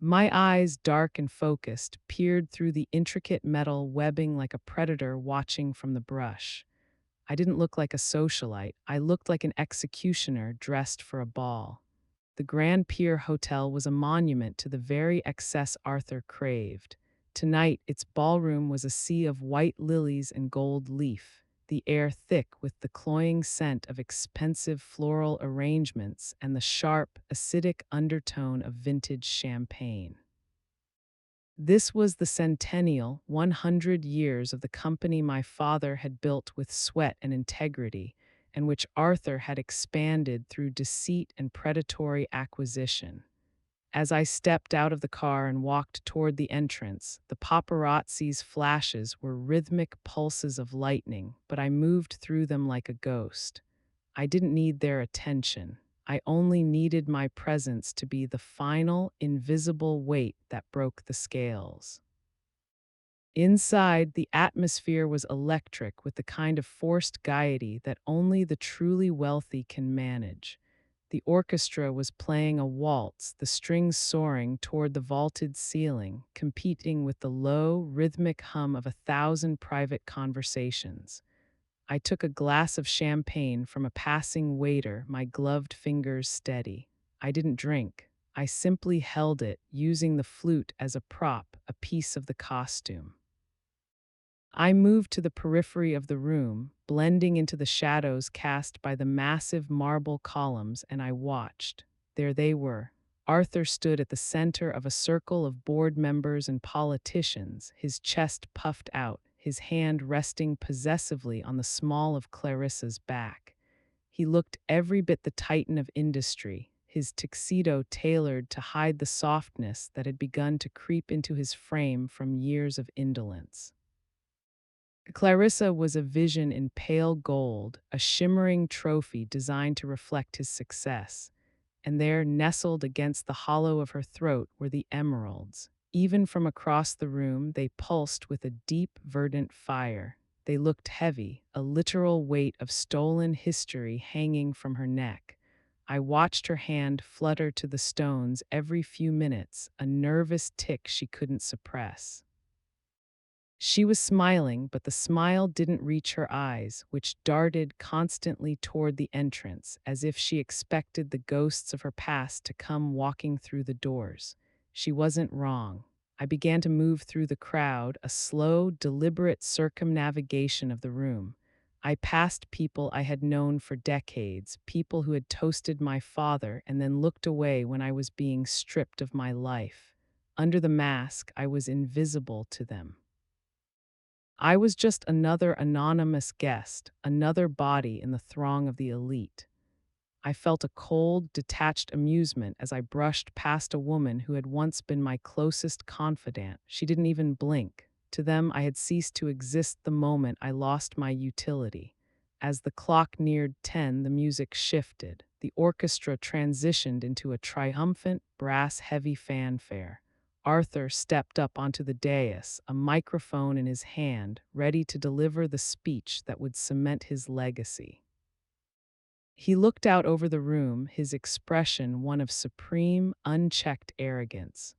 My eyes, dark and focused, peered through the intricate metal webbing like a predator watching from the brush. I didn't look like a socialite. I looked like an executioner dressed for a ball. The Grand Pier Hotel was a monument to the very excess Arthur craved. Tonight, its ballroom was a sea of white lilies and gold leaf, the air thick with the cloying scent of expensive floral arrangements and the sharp, acidic undertone of vintage champagne. This was the centennial, 100 years of the company my father had built with sweat and integrity, and which Arthur had expanded through deceit and predatory acquisition. As I stepped out of the car and walked toward the entrance, the paparazzi's flashes were rhythmic pulses of lightning, but I moved through them like a ghost. I didn't need their attention. I only needed my presence to be the final, invisible weight that broke the scales. Inside, the atmosphere was electric with the kind of forced gaiety that only the truly wealthy can manage. The orchestra was playing a waltz, the strings soaring toward the vaulted ceiling, competing with the low, rhythmic hum of 1,000 private conversations. I took a glass of champagne from a passing waiter, my gloved fingers steady. I didn't drink. I simply held it, using the flute as a prop, a piece of the costume. I moved to the periphery of the room, blending into the shadows cast by the massive marble columns, and I watched. There they were. Arthur stood at the center of a circle of board members and politicians, his chest puffed out, his hand resting possessively on the small of Clarissa's back. He looked every bit the titan of industry, his tuxedo tailored to hide the softness that had begun to creep into his frame from years of indolence. Clarissa was a vision in pale gold, a shimmering trophy designed to reflect his success, and there, nestled against the hollow of her throat, were the emeralds. Even from across the room, they pulsed with a deep, verdant fire. They looked heavy, a literal weight of stolen history hanging from her neck. I watched her hand flutter to the stones every few minutes, a nervous tick she couldn't suppress. She was smiling, but the smile didn't reach her eyes, which darted constantly toward the entrance, as if she expected the ghosts of her past to come walking through the doors. She wasn't wrong. I began to move through the crowd, a slow, deliberate circumnavigation of the room. I passed people I had known for decades, people who had toasted my father and then looked away when I was being stripped of my life. Under the mask, I was invisible to them. I was just another anonymous guest, another body in the throng of the elite. I felt a cold, detached amusement as I brushed past a woman who had once been my closest confidant. She didn't even blink. To them, I had ceased to exist the moment I lost my utility. As the clock neared 10, the music shifted. The orchestra transitioned into a triumphant, brass-heavy fanfare. Arthur stepped up onto the dais, a microphone in his hand, ready to deliver the speech that would cement his legacy. He looked out over the room, his expression one of supreme, unchecked arrogance.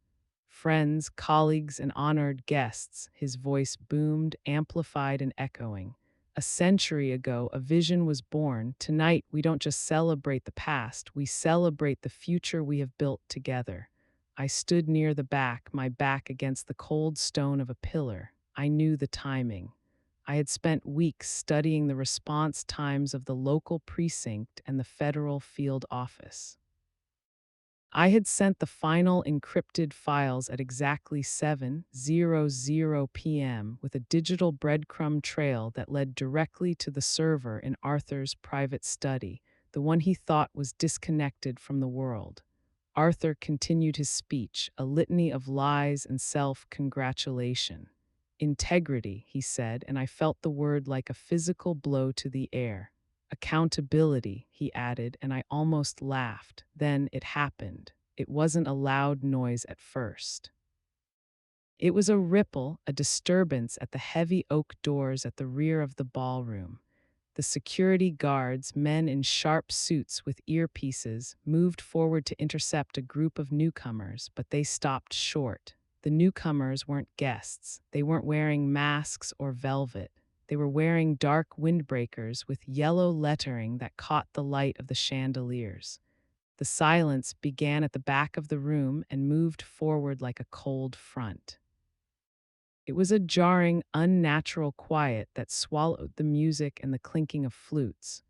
Friends, colleagues, and honored guests, his voice boomed, amplified, and echoing. A century ago, a vision was born. Tonight, we don't just celebrate the past, we celebrate the future we have built together. I stood near the back, my back against the cold stone of a pillar. I knew the timing. I had spent weeks studying the response times of the local precinct and the federal field office. I had sent the final encrypted files at exactly 7:00 p.m. with a digital breadcrumb trail that led directly to the server in Arthur's private study, the one he thought was disconnected from the world. Arthur continued his speech, a litany of lies and self-congratulation. Integrity, he said, and I felt the word like a physical blow to the air. Accountability, he added, and I almost laughed. Then it happened. It wasn't a loud noise at first. It was a ripple, a disturbance at the heavy oak doors at the rear of the ballroom. The security guards, men in sharp suits with earpieces, moved forward to intercept a group of newcomers, but they stopped short. The newcomers weren't guests. They weren't wearing masks or velvet. They were wearing dark windbreakers with yellow lettering that caught the light of the chandeliers. The silence began at the back of the room and moved forward like a cold front. It was a jarring, unnatural quiet that swallowed the music and the clinking of flutes.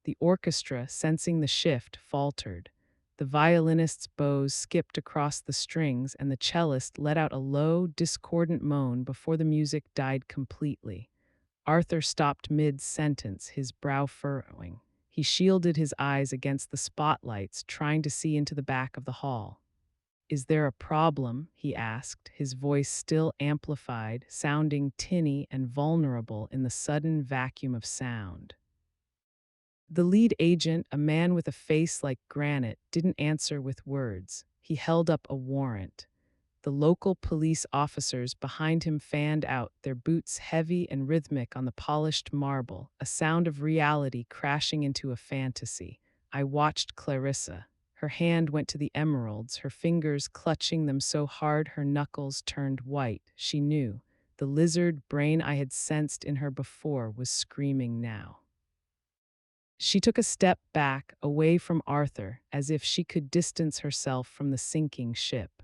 The orchestra, sensing the shift, faltered. The violinist's bows skipped across the strings, and the cellist let out a low, discordant moan before the music died completely. Arthur stopped mid-sentence, his brow furrowing. He shielded his eyes against the spotlights, trying to see into the back of the hall. "Is there a problem?" he asked, his voice still amplified, sounding tinny and vulnerable in the sudden vacuum of sound. The lead agent, a man with a face like granite, didn't answer with words. He held up a warrant. The local police officers behind him fanned out, their boots heavy and rhythmic on the polished marble, a sound of reality crashing into a fantasy. I watched Clarissa. Her hand went to the emeralds, her fingers clutching them so hard her knuckles turned white. She knew. The lizard brain I had sensed in her before was screaming now. She took a step back, away from Arthur, as if she could distance herself from the sinking ship.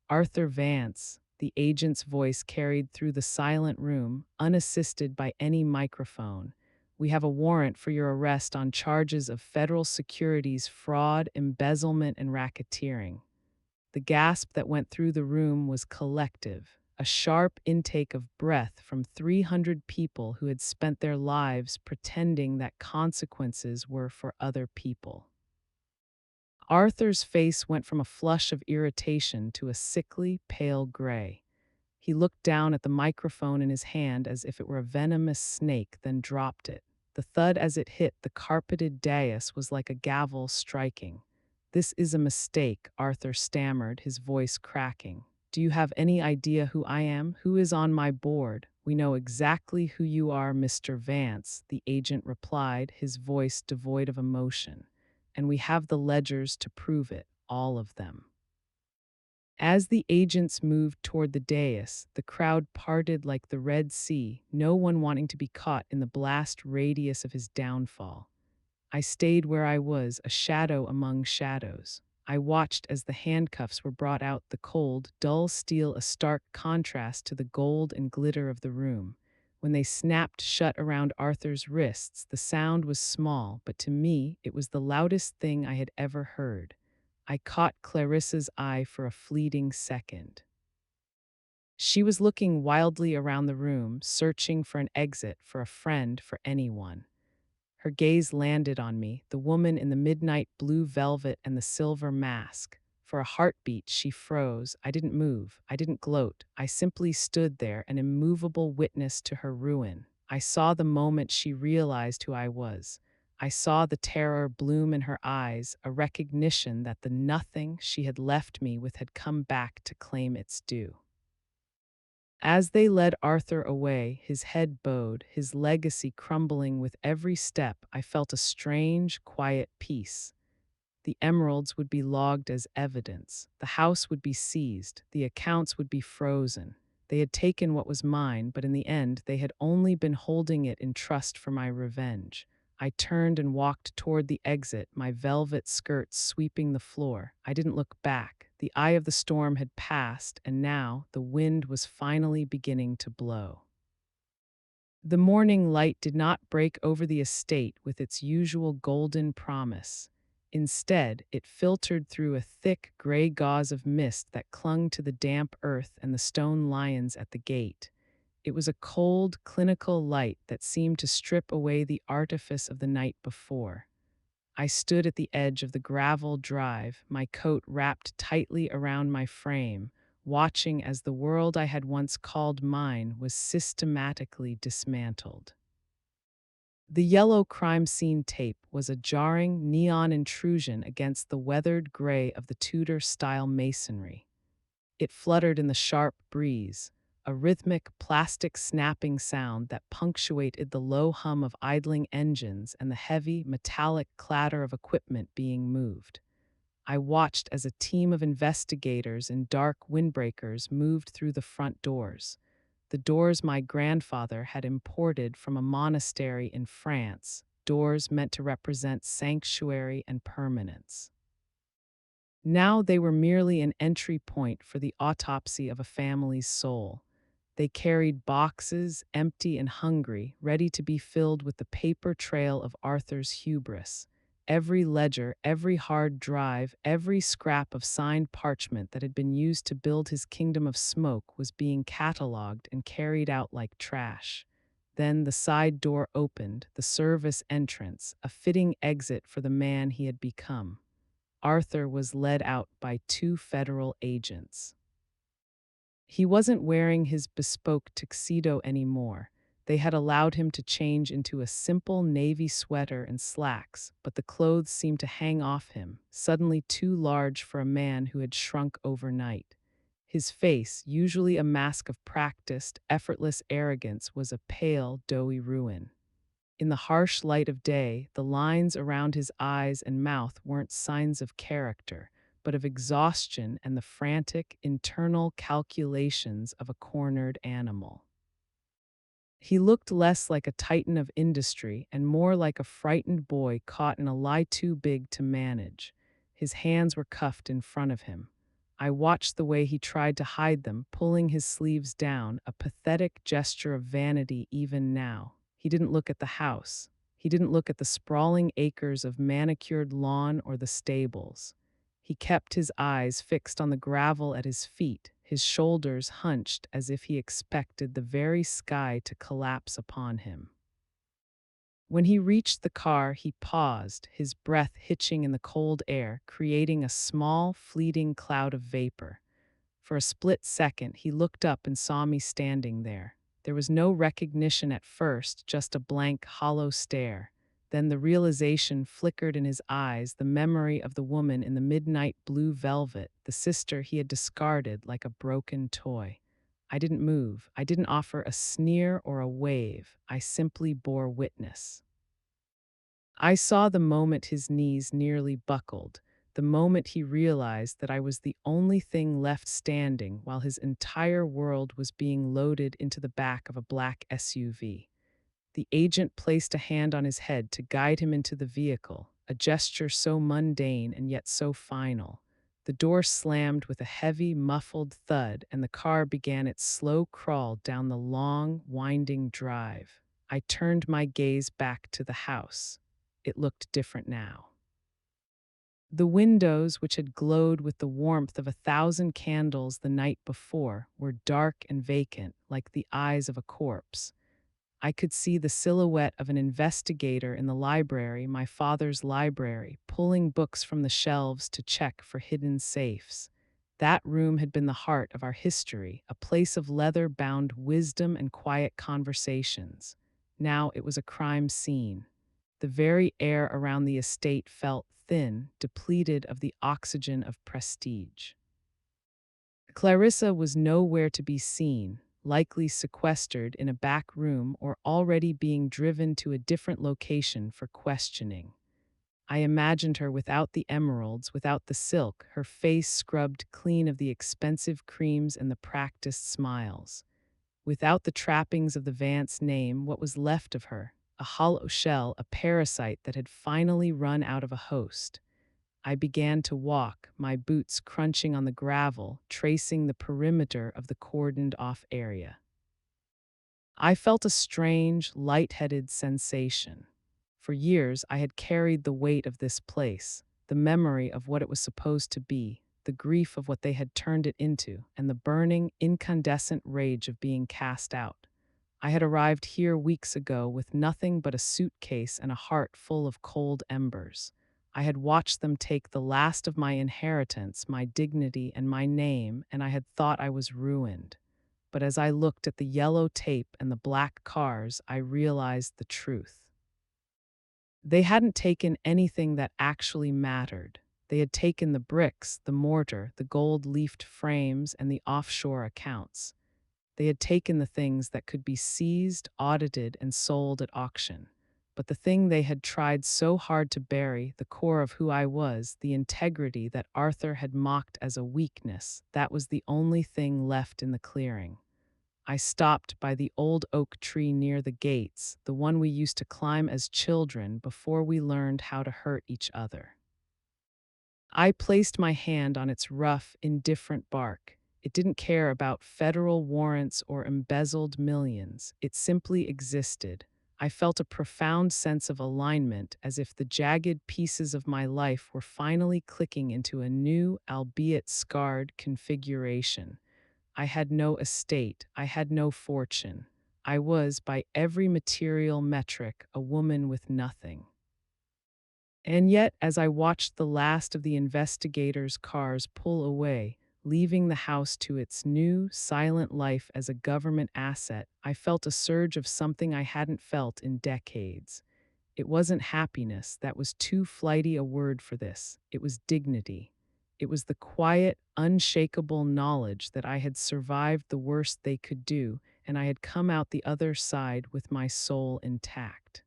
"Arthur Vance," the agent's voice carried through the silent room, unassisted by any microphone. "We have a warrant for your arrest on charges of federal securities fraud, embezzlement, and racketeering." The gasp that went through the room was collective. a sharp intake of breath from 300 people who had spent their lives pretending that consequences were for other people. Arthur's face went from a flush of irritation to a sickly, pale gray. He looked down at the microphone in his hand as if it were a venomous snake, then dropped it. The thud as it hit the carpeted dais was like a gavel striking. "This is a mistake," Arthur stammered, his voice cracking. "Do you have any idea who I am? Who is on my board?" "We know exactly who you are, Mr. Vance," the agent replied, his voice devoid of emotion. "And we have the ledgers to prove it, all of them." As the agents moved toward the dais, the crowd parted like the Red Sea, no one wanting to be caught in the blast radius of his downfall. I stayed where I was, a shadow among shadows. I watched as the handcuffs were brought out, the cold, dull steel a stark contrast to the gold and glitter of the room. When they snapped shut around Arthur's wrists, the sound was small, but to me it was the loudest thing I had ever heard. I caught Clarissa's eye for a fleeting second. She was looking wildly around the room, searching for an exit, for a friend, for anyone. Her gaze landed on me, the woman in the midnight blue velvet and the silver mask. For a heartbeat, she froze. I didn't move. I didn't gloat. I simply stood there, an immovable witness to her ruin. I saw the moment she realized who I was. I saw the terror bloom in her eyes, a recognition that the nothing she had left me with had come back to claim its due. As they led Arthur away, his head bowed, his legacy crumbling with every step, I felt a strange, quiet peace. The emeralds would be logged as evidence. The house would be seized. The accounts would be frozen. They had taken what was mine, but in the end, they had only been holding it in trust for my revenge. I turned and walked toward the exit, my velvet skirts sweeping the floor. I didn't look back. The eye of the storm had passed, and now the wind was finally beginning to blow. The morning light did not break over the estate with its usual golden promise. Instead, it filtered through a thick gray gauze of mist that clung to the damp earth and the stone lions at the gate. It was a cold, clinical light that seemed to strip away the artifice of the night before. I stood at the edge of the gravel drive, my coat wrapped tightly around my frame, watching as the world I had once called mine was systematically dismantled. The yellow crime scene tape was a jarring neon intrusion against the weathered gray of the Tudor-style masonry. It fluttered in the sharp breeze, a rhythmic plastic snapping sound that punctuated the low hum of idling engines and the heavy metallic clatter of equipment being moved. I watched as a team of investigators in dark windbreakers moved through the front doors, the doors my grandfather had imported from a monastery in France, doors meant to represent sanctuary and permanence. Now they were merely an entry point for the autopsy of a family's soul. They carried boxes, empty and hungry, ready to be filled with the paper trail of Arthur's hubris. Every ledger, every hard drive, every scrap of signed parchment that had been used to build his kingdom of smoke was being catalogued and carried out like trash. Then the side door opened, the service entrance, a fitting exit for the man he had become. Arthur was led out by two federal agents. He wasn't wearing his bespoke tuxedo anymore. They had allowed him to change into a simple navy sweater and slacks, but the clothes seemed to hang off him, suddenly too large for a man who had shrunk overnight. His face, usually a mask of practiced, effortless arrogance, was a pale, doughy ruin. In the harsh light of day, the lines around his eyes and mouth weren't signs of character, but of exhaustion and the frantic internal calculations of a cornered animal. He looked less like a titan of industry and more like a frightened boy caught in a lie too big to manage. His hands were cuffed in front of him. I watched the way he tried to hide them, pulling his sleeves down, a pathetic gesture of vanity even now. He didn't look at the house. He didn't look at the sprawling acres of manicured lawn or the stables. He kept his eyes fixed on the gravel at his feet, his shoulders hunched as if he expected the very sky to collapse upon him. When he reached the car, he paused, his breath hitching in the cold air, creating a small, fleeting cloud of vapor. For a split second, he looked up and saw me standing there. There was no recognition at first, just a blank, hollow stare. Then the realization flickered in his eyes, the memory of the woman in the midnight blue velvet, the sister he had discarded like a broken toy. I didn't move. I didn't offer a sneer or a wave. I simply bore witness. I saw the moment his knees nearly buckled, the moment he realized that I was the only thing left standing while his entire world was being loaded into the back of a black SUV. The agent placed a hand on his head to guide him into the vehicle, a gesture so mundane and yet so final. The door slammed with a heavy, muffled thud, and the car began its slow crawl down the long, winding drive. I turned my gaze back to the house. It looked different now. The windows, which had glowed with the warmth of 1,000 candles the night before, were dark and vacant, like the eyes of a corpse. I could see the silhouette of an investigator in the library, my father's library, pulling books from the shelves to check for hidden safes. That room had been the heart of our history, a place of leather-bound wisdom and quiet conversations. Now it was a crime scene. The very air around the estate felt thin, depleted of the oxygen of prestige. Clarissa was nowhere to be seen, likely sequestered in a back room or already being driven to a different location for questioning. I imagined her without the emeralds, without the silk, her face scrubbed clean of the expensive creams and the practiced smiles. Without the trappings of the Vance name, what was left of her? A hollow shell, a parasite that had finally run out of a host. I began to walk, my boots crunching on the gravel, tracing the perimeter of the cordoned-off area. I felt a strange, light-headed sensation. For years, I had carried the weight of this place, the memory of what it was supposed to be, the grief of what they had turned it into, and the burning, incandescent rage of being cast out. I had arrived here weeks ago with nothing but a suitcase and a heart full of cold embers. I had watched them take the last of my inheritance, my dignity, and my name, and I had thought I was ruined. But as I looked at the yellow tape and the black cars, I realized the truth. They hadn't taken anything that actually mattered. They had taken the bricks, the mortar, the gold-leafed frames, and the offshore accounts. They had taken the things that could be seized, audited, and sold at auction. But the thing they had tried so hard to bury, the core of who I was, the integrity that Arthur had mocked as a weakness, that was the only thing left in the clearing. I stopped by the old oak tree near the gates, the one we used to climb as children before we learned how to hurt each other. I placed my hand on its rough, indifferent bark. It didn't care about federal warrants or embezzled millions. It simply existed. I felt a profound sense of alignment, as if the jagged pieces of my life were finally clicking into a new, albeit scarred, configuration. I had no estate. I had no fortune. I was, by every material metric, a woman with nothing. And yet, as I watched the last of the investigators' cars pull away, leaving the house to its new, silent life as a government asset, I felt a surge of something I hadn't felt in decades. It wasn't happiness, that was too flighty a word for this. It was dignity. It was the quiet, unshakable knowledge that I had survived the worst they could do, and I had come out the other side with my soul intact.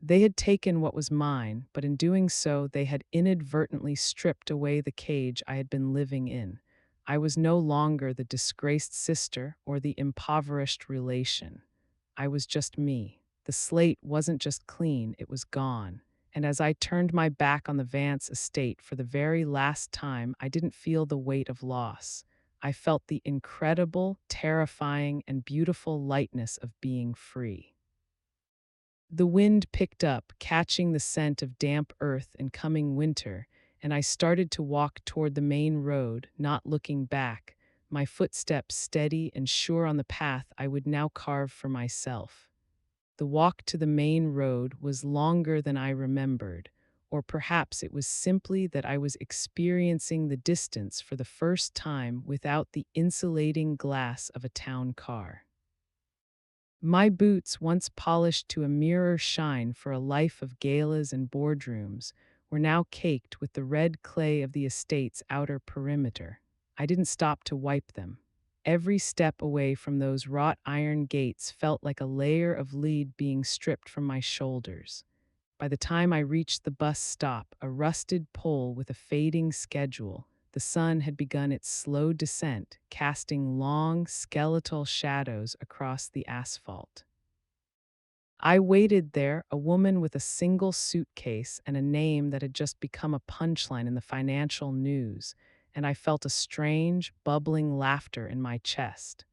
They had taken what was mine, but in doing so, they had inadvertently stripped away the cage I had been living in. I was no longer the disgraced sister or the impoverished relation. I was just me. The slate wasn't just clean, it was gone. And as I turned my back on the Vance estate for the very last time, I didn't feel the weight of loss. I felt the incredible, terrifying, and beautiful lightness of being free. The wind picked up, catching the scent of damp earth and coming winter, and I started to walk toward the main road, not looking back, my footsteps steady and sure on the path I would now carve for myself. The walk to the main road was longer than I remembered, or perhaps it was simply that I was experiencing the distance for the first time without the insulating glass of a town car. My boots, once polished to a mirror shine for a life of galas and boardrooms, were now caked with the red clay of the estate's outer perimeter. I didn't stop to wipe them. Every step away from those wrought iron gates felt like a layer of lead being stripped from my shoulders. By the time I reached the bus stop, a rusted pole with a fading schedule, the sun had begun its slow descent, casting long, skeletal shadows across the asphalt. I waited there, a woman with a single suitcase and a name that had just become a punchline in the financial news, and I felt a strange, bubbling laughter in my chest.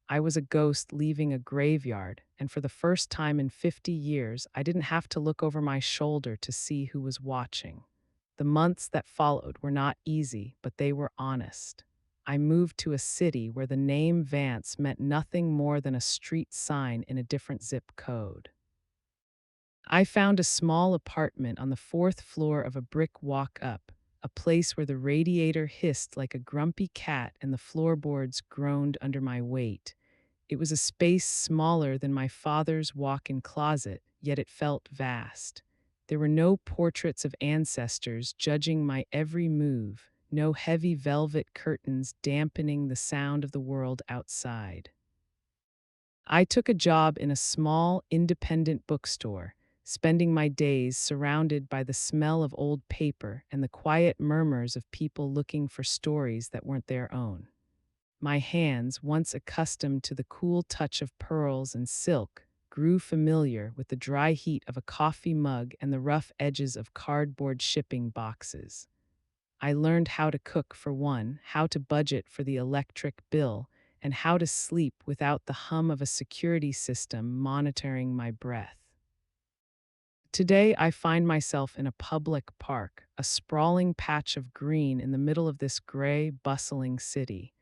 I was a ghost leaving a graveyard, and for the first time in 50 years, I didn't have to look over my shoulder to see who was watching. The months that followed were not easy, but they were honest. I moved to a city where the name Vance meant nothing more than a street sign in a different zip code. I found a small apartment on the fourth floor of a brick walk up, a place where the radiator hissed like a grumpy cat and the floorboards groaned under my weight. It was a space smaller than my father's walk-in closet, yet it felt vast. There were no portraits of ancestors judging my every move, no heavy velvet curtains dampening the sound of the world outside. I took a job in a small, independent bookstore, spending my days surrounded by the smell of old paper and the quiet murmurs of people looking for stories that weren't their own. My hands, once accustomed to the cool touch of pearls and silk, grew familiar with the dry heat of a coffee mug and the rough edges of cardboard shipping boxes. I learned how to cook for one, how to budget for the electric bill, and how to sleep without the hum of a security system monitoring my breath. Today, I find myself in a public park, a sprawling patch of green in the middle of this gray, bustling city.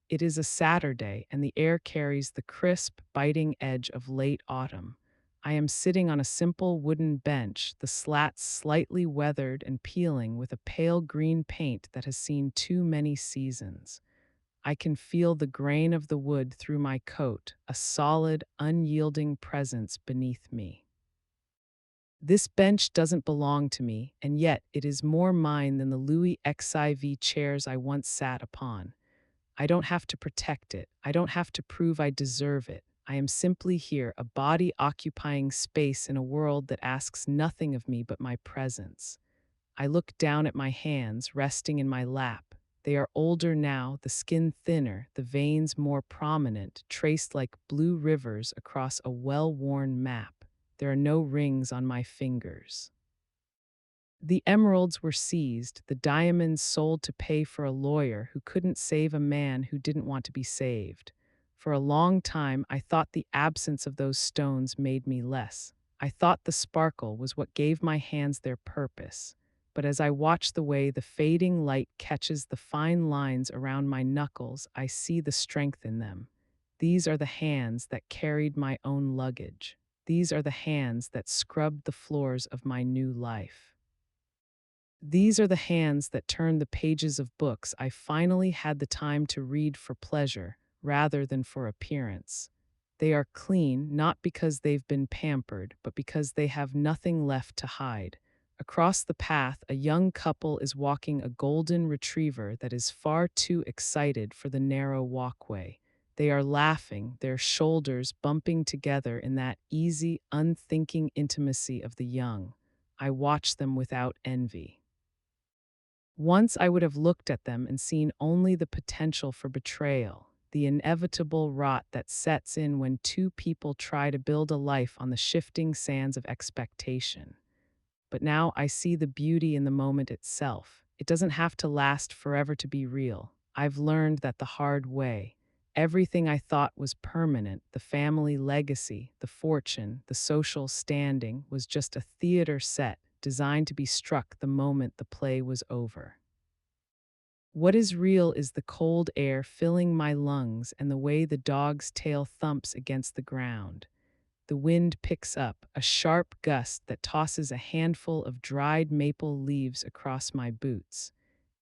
It is a Saturday, and the air carries the crisp, biting edge of late autumn. I am sitting on a simple wooden bench, the slats slightly weathered and peeling with a pale green paint that has seen too many seasons. I can feel the grain of the wood through my coat, a solid, unyielding presence beneath me. This bench doesn't belong to me, and yet it is more mine than the Louis XIV chairs I once sat upon. I don't have to protect it. I don't have to prove I deserve it. I am simply here, a body occupying space in a world that asks nothing of me but my presence. I look down at my hands resting in my lap. They are older now, the skin thinner, the veins more prominent, traced like blue rivers across a well-worn map. There are no rings on my fingers. The emeralds were seized, the diamonds sold to pay for a lawyer who couldn't save a man who didn't want to be saved. For a long time, I thought the absence of those stones made me less. I thought the sparkle was what gave my hands their purpose. But as I watch the way the fading light catches the fine lines around my knuckles, I see the strength in them. These are the hands that carried my own luggage. These are the hands that scrubbed the floors of my new life. These are the hands that turned the pages of books I finally had the time to read for pleasure rather than for appearance. They are clean not because they've been pampered, but because they have nothing left to hide. Across the path, a young couple is walking a golden retriever that is far too excited for the narrow walkway. They are laughing, their shoulders bumping together in that easy, unthinking intimacy of the young. I watch them without envy. Once I would have looked at them and seen only the potential for betrayal, the inevitable rot that sets in when two people try to build a life on the shifting sands of expectation. But now I see the beauty in the moment itself. It doesn't have to last forever to be real. I've learned that the hard way. Everything I thought was permanent, the family legacy, the fortune, the social standing, was just a theater set designed to be struck the moment the play was over. What is real is the cold air filling my lungs and the way the dog's tail thumps against the ground. The wind picks up, a sharp gust that tosses a handful of dried maple leaves across my boots.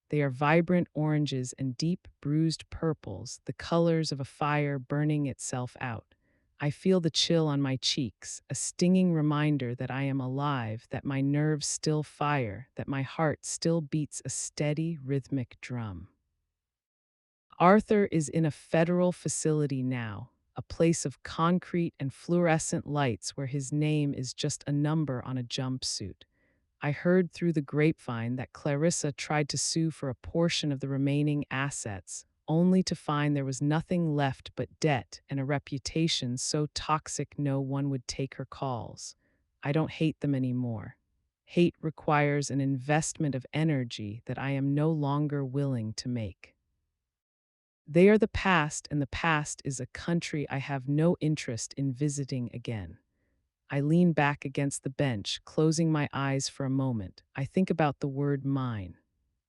They are vibrant oranges and deep bruised purples, the colors of a fire burning itself out. I feel the chill on my cheeks, a stinging reminder that I am alive, that my nerves still fire, that my heart still beats a steady, rhythmic drum. Arthur is in a federal facility now, a place of concrete and fluorescent lights where his name is just a number on a jumpsuit. I heard through the grapevine that Clarissa tried to sue for a portion of the remaining assets, only to find there was nothing left but debt and a reputation so toxic no one would take her calls. I don't hate them anymore. Hate requires an investment of energy that I am no longer willing to make. They are the past, and the past is a country I have no interest in visiting again. I lean back against the bench, closing my eyes for a moment. I think about the word mine.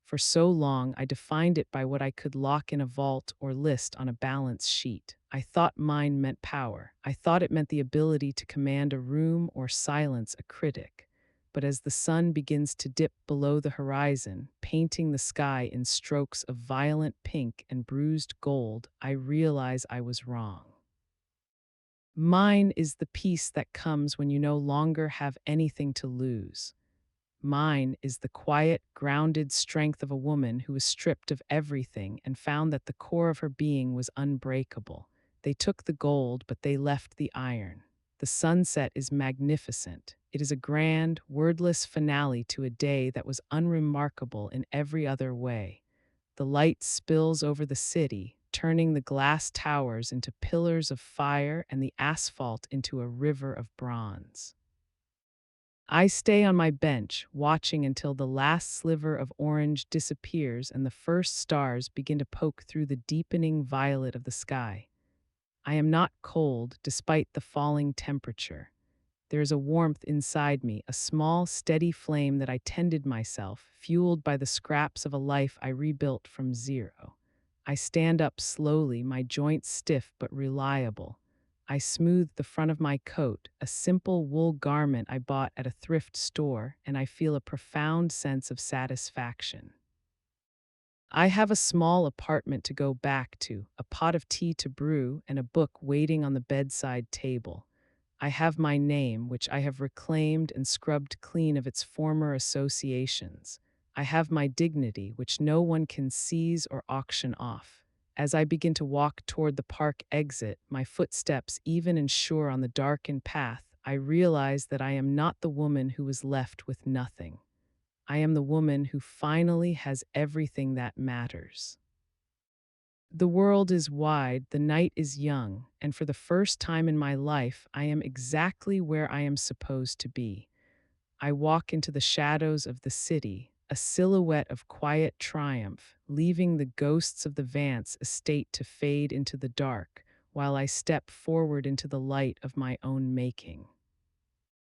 For so long, I defined it by what I could lock in a vault or list on a balance sheet. I thought mine meant power. I thought it meant the ability to command a room or silence a critic. But as the sun begins to dip below the horizon, painting the sky in strokes of violent pink and bruised gold, I realize I was wrong. Mine is the peace that comes when you no longer have anything to lose. Mine is the quiet, grounded strength of a woman who was stripped of everything and found that the core of her being was unbreakable. They took the gold, but they left the iron. The sunset is magnificent. It is a grand, wordless finale to a day that was unremarkable in every other way. The light spills over the city, turning the glass towers into pillars of fire and the asphalt into a river of bronze. I stay on my bench, watching until the last sliver of orange disappears and the first stars begin to poke through the deepening violet of the sky. I am not cold, despite the falling temperature. There is a warmth inside me, a small, steady flame that I tended myself, fueled by the scraps of a life I rebuilt from zero. I stand up slowly, my joints stiff but reliable. I smooth the front of my coat, a simple wool garment I bought at a thrift store, and I feel a profound sense of satisfaction. I have a small apartment to go back to, a pot of tea to brew, and a book waiting on the bedside table. I have my name, which I have reclaimed and scrubbed clean of its former associations. I have my dignity, which no one can seize or auction off. As I begin to walk toward the park exit, my footsteps even and sure on the darkened path, I realize that I am not the woman who was left with nothing. I am the woman who finally has everything that matters. The world is wide, the night is young, and for the first time in my life, I am exactly where I am supposed to be. I walk into the shadows of the city, a silhouette of quiet triumph, leaving the ghosts of the Vance estate to fade into the dark, while I step forward into the light of my own making.